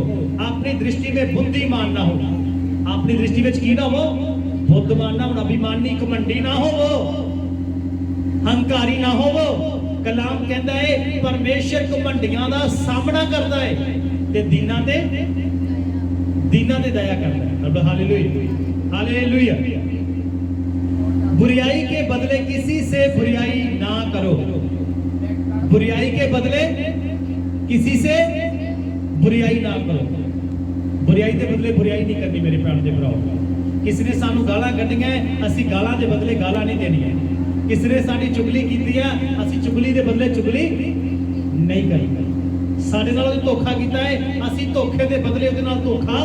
अपनी दृष्टि में बुद्धिमान ना हो। अपनी दृष्टि में की ना हो, बुद्धिमान ना हो, अभिमानी घमंडी ना हो, हंकारी ना हो। कलाम कहता है परमेश्वर घमंडियां दा सामना करता है ते दीनां ते दया करता है। हालेलुया। हालेलुया। बुराई के बदले किसी से बुराई ना करो। बुराई के बदले किसी से बुराई ना करो। बुराई के बदले बुराई नहीं करनी मेरे प्राण दे भराओ। किसी ने सानू गालां कड्डियां, असीं गालां दे बदले गालां नहीं देनियां। किसी ने साडी चुगली कीती है, असीं चुगली दे बदले चुगली नहीं करनी। साडे नाल धोखा कीता है, असीं धोखे दे बदले उहदे नाल धोखा।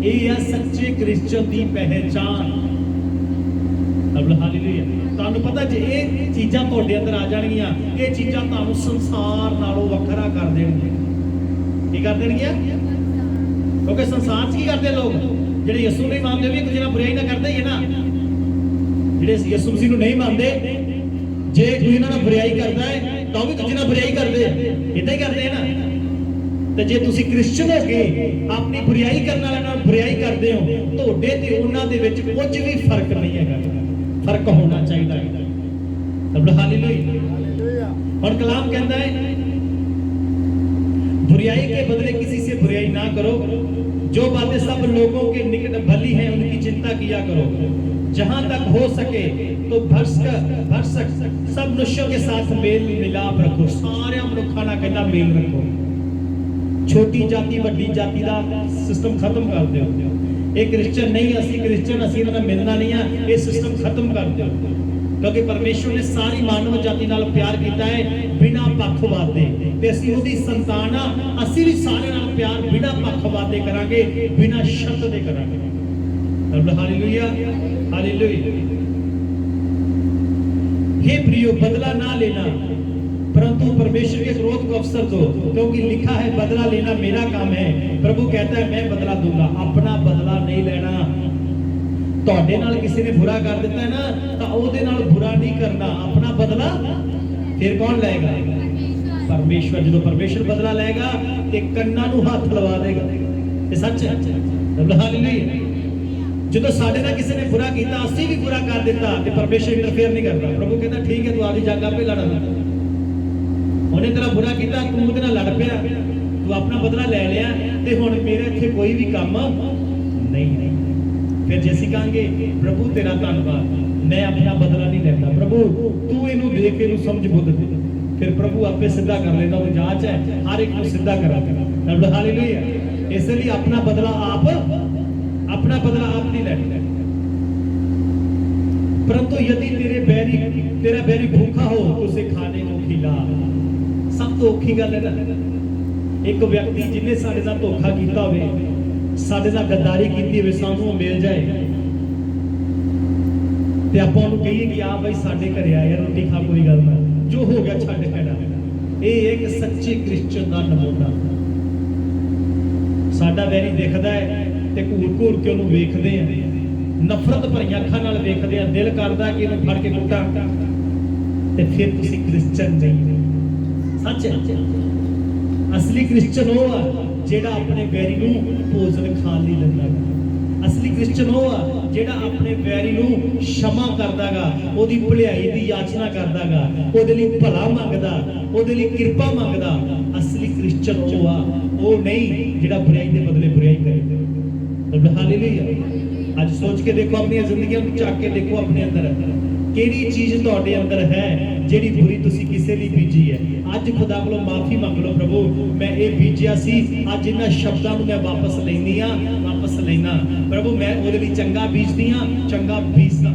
ये है सच्चे क्रिश्चियन दी पहचान। हालेलुया। ਤੁਹਾਨੂੰ ਪਤਾ ਜੇ ਇਹ ਚੀਜ਼ਾਂ ਤੁਹਾਡੇ ਅੰਦਰ ਆ ਜਾਣਗੀਆਂ, ਇਹ ਚੀਜ਼ਾਂ ਤੁਹਾਨੂੰ ਸੰਸਾਰ ਨਾਲੋਂ ਵੱਖਰਾ ਕਰ ਦੇਣਗੀਆਂ। ਕੀ ਕਰ ਦੇਣਗੀਆਂ? ਕਿਉਂਕਿ ਸੰਸਾਰ 'ਚ ਕੀ ਕਰਦੇ ਲੋਕ? ਜਿਹੜੇ ਯਿਸੂ ਨਹੀਂ ਮੰਨਦੇ ਵੀ ਇੱਕ ਦੂਜੇ ਨਾਲ ਬੁਰਾਈ ਨਾ ਕਰਦੇ ਹੀ ਹੈ ਨਾ। ਜਿਹੜੇ ਯਿਸੂ ਮਸੀਹ ਨੂੰ ਨਹੀਂ ਮੰਨਦੇ, ਜੇ ਕੋਈ ਇਹਨਾਂ ਨਾਲ ਬੁਰਾਈ ਕਰਦਾ ਹੈ ਤਾਂ ਉਹ ਵੀ ਦੂਜੇ ਨਾਲ ਬੁਰਾਈ ਕਰਦੇ ਆ। ਇਦਾਂ ਹੀ ਕਰਦੇ ਆ ਨਾ। ਤੇ ਜੇ ਤੁਸੀਂ ਕ੍ਰਿਸਚਨ ਹੋ ਕੇ ਆਪਣੀ ਬੁਰਾਈ ਕਰਨ ਵਾਲਿਆਂ ਨਾਲ ਬੁਰਾਈ ਕਰਦੇ ਹੋ, ਤੁਹਾਡੇ ਤੇ ਉਹਨਾਂ ਦੇ ਵਿੱਚ ਕੁਝ ਵੀ ਫਰਕ ਨਹੀਂ ਹੈਗਾ। फर्क होना चाहिए। हालेलुया। और कलाम कहता है बुराई के बदले किसी से बुराई ना करो, जो बातें सब लोगों के निकट भली हैं उनकी चिंता किया करो। जहां तक हो सके तो भरसक सब मनुष्यों के साथ मेल मिलाप रखो। सारे मनुखा ना कहना मेल रखो। छोटी जाति वड्डी जाति का सिस्टम खत्म कर दो। एक क्रिश्चियन नहीं असी क्रिश्चियन असी इन्हां नाल मिलना नहीं है, ये सिस्टम खत्म कर दो। क्योंकि परमेश्वर ने सारी मानव जाति नाल प्यार किया है बिना पक्षपात दे, ते असी उहदी संतान आ, असी भी सारे नाल प्यार बिना पक्षपात दे करांगे, बिना शर्त दे करांगे। Hallelujah hallelujah. हे प्रियो, बदला ना लेना परंतु परमेश्वर के क्रोध को अवसर दो, क्योंकि लिखा है बदला लेना मेरा काम है। प्रभु कहता है मैं बदला दूंगा, अपना बदला नहीं लेना। ਤੁਹਾਡੇ ਨਾਲ ਕਿਸੇ ਨੇ बुरा कर दिता है ना, तो ਉਹਦੇ ਨਾਲ बुरा नहीं करना, अपना बदला फिर कौन लेगा? परमेश्वर। जो परमेश्वर बदला लेगा ते ਕੰਨਾਂ ਨੂੰ ਹੱਥ ਲਵਾ ਦੇਗਾ। ਇਹ ਸੱਚ ਹੈ। ਹਾਲੇਲੂया। ਜਦੋਂ ਸਾਡੇ ਨਾਲ ਕਿਸੇ ਨੇ बुरा ਕੀਤਾ, ਅਸੀਂ ਵੀ बुरा ਕਰ ਦਿੱਤਾ ਤੇ ਪਰਮੇਸ਼ਰ ਇੰਟਰਫੇਅਰ ਨਹੀਂ ਕਰਦਾ। ਪ੍ਰਭੂ ਕਹਿੰਦਾ ਠੀਕ ਹੈ, ਤੂੰ ਆਪਦੀ ਜੰਗ ਆਪੇ ਲੜਨਾ। ਉਹਨੇ ਤੇਰਾ बुरा ਕੀਤਾ, ਤੂੰ ਉਹਦੇ ਨਾਲ ਲੜ ਪਿਆ, ਤੂੰ ਆਪਣਾ ਬਦਲਾ ਲੈ ਲਿਆ ਤੇ ਹੁਣ ਮੇਰੇ ਇੱਥੇ ਕੋਈ ਵੀ ਕੰਮ ਨਹੀਂ। फिर जैसी कहेंगे प्रभु तेरा धन्यवाद, मैं अपना बदला नहीं लेता, प्रभु तू इनू देख इनू समझ बुद्ध दे। फिर प्रभु आपे सीधा कर लेता, वो जांच है हर एक को सीधा करा कर। हालेलुया। इसलिए अपना बदला आप नहीं लेना। परंतु यदि तेरा बैरी भूखा हो तो उसे खाने को खिला। सब तो औखी गल है ना। एक व्यक्ति जिन्हें साडे नाल धोखा कीता होवे, साडे नाल गद्दारी कीती होवे, सानू मिल जाए ते आपां उहनूं कहिए कि आ भाई साडे घरे आया रोटी खा, कोई गल ना, जो हो गया छड्ड खैड़ा। ਇਹ ਇੱਕ ਸੱਚੇ ਕ੍ਰਿਸਚੀਅਨ ਦਾ ਨਮੂਨਾ। ਸਾਡਾ ਵੈਰੀ ਦੇਖਦਾ ਹੈ ਤੇ ਘੂਰ ਕੇ ਉਹਨੂੰ ਵੇਖਦੇ ਆ, ਨਫ਼ਰਤ ਭਰੀਆਂ ਅੱਖਾਂ ਨਾਲ ਵੇਖਦੇ ਆ, ਦਿਲ ਕਰਦਾ ਕਿ ਇਹਨੂੰ ਫੜ ਕੇ ਕੁੱਟਾਂ, ਤੇ ਫਿਰ ਤੁਸੀਂ ਕ੍ਰਿਸਚੀਅਨ ਨਹੀਂ। ਸੱਚ ਹੈ। ਅਸਲੀ ਕ੍ਰਿਸਚੀਅਨ ਉਹ ਆ ਜਿਹੜਾ ਆਪਣੇ ਵੈਰੀ ਨੂੰ ਭੋਜਨ ਖਾਣ ਲਈ ਦਿੰਦਾ। ਅਸਲੀ ਕ੍ਰਿਸਚੀਅਨ ਉਹ ਆ ਜਿਹੜਾ ਆਪਣੇ ਵੈਰੀ ਨੂੰ क्षमा ਕਰਦਾਗਾ, ਉਹਦੀ ਭਲਾਈ ਦੀ ਯਾਚਨਾ ਕਰਦਾਗਾ, ਉਹਦੇ ਲਈ ਭਲਾ ਮੰਗਦਾ, ਉਹਦੇ ਲਈ ਕਿਰਪਾ ਮੰਗਦਾ। ਅਸਲੀ ਕ੍ਰਿਸਚੀਅਨ ਉਹ ਆ, ਉਹ ਨਹੀਂ ਜਿਹੜਾ ਬੁਰਾਈ ਦੇ ਬਦਲੇ ਬੁਰਾਈ ਕਰੇ। ਹਾਲੇਲੂਇਆ। ਅੱਜ ਸੋਚ ਕੇ ਦੇਖੋ, ਆਪਣੀਆਂ ਜ਼ਿੰਦਗੀਆਂ ਨੂੰ ਝਾਕ ਕੇ ਦੇਖੋ, ਆਪਣੇ ਅੰਦਰ ਕਿਹੜੀ ਚੀਜ਼ ਤੁਹਾਡੇ ਅੰਦਰ ਹੈ ਜਿਹੜੀ ਬੁਰੀ ਤੁਸੀਂ ਕਿਸੇ ਲਈ ਬੀਜੀ ਹੈ। ਅੱਜ ਖੁਦਾ ਕੋਲੋਂ ਮਾਫੀ ਮੰਗ ਲਓ, ਪ੍ਰਭੂ ਮੈਂ ਇਹ ਬੀਜਿਆ ਸੀ, ਅੱਜ ਇਹਨਾਂ ਸ਼ਬਦਾਂ ਨੂੰ ਮੈਂ ਵਾਪਸ ਲੈਂਦੀ ਆ, ਵਾਪਸ ਲੈਣਾ। ਪ੍ਰਭੂ ਮੈਂ ਉਹਦੇ ਲਈ ਚੰਗਾ ਬੀਜਦੀ ਆ, ਚੰਗਾ ਬੀਜਦਾ।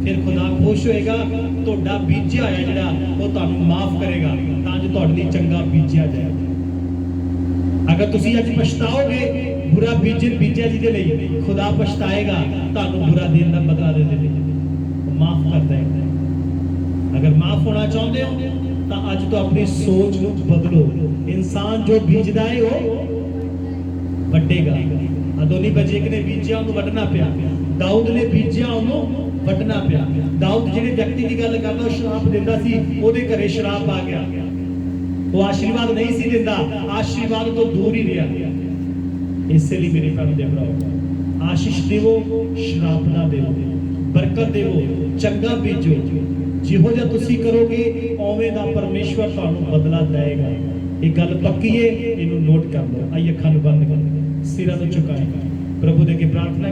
ਫਿਰ ਖੁਦਾ ਖੁਸ਼ ਹੋਏਗਾ, ਤੁਹਾਡਾ ਬੀਜਿਆ ਹੋਇਆ ਜਿਹੜਾ ਉਹ ਤੁਹਾਨੂੰ ਮਾਫ ਕਰੇਗਾ, ਤਾਂ ਜੋ ਤੁਹਾਡੇ ਲਈ ਚੰਗਾ ਬੀਜਿਆ ਜਾਏ। ਅਗਰ ਤੁਸੀਂ ਅੱਜ ਪਛਤਾਓਗੇ बुरा बीजा जी दे लिए, खुदा पछताएगा तानू बुरा देने का बदला देने लिए, माफ करता है। अगर माफ होना चाहते हो तो अज तो अपनी सोच को बदलो। इंसान जो बीजदा है वो वड्डेगा। अदोनी-बेजेक ने बीजिया उन्होंने वड्डना पिया, दाऊद ने बीजिया उन्होंने वड्डना पिया। दाऊद जिहड़े व्यक्ति की गल करदा वो शराब दिंदा सी, ओहदे घरे शराब आ गया, वो आशीर्वाद नहीं सी दिंदा, आशीर्वाद तो दूर ही रहा। इसलिए मेरे भैन दे भराओ, आशीष देवो, शराब ना देवो, बरकत देवो, चंगा बीजो। जिहो जिहा तुसीं करोगे उवें दा परमेश्वर तुहानूं बदला देगा। ये गल पक्की है, इहनूं नोट कर लो। आइए अखां नूं बंद करो, सिरां नूं झुकाएं, प्रभु दे अगे प्रार्थना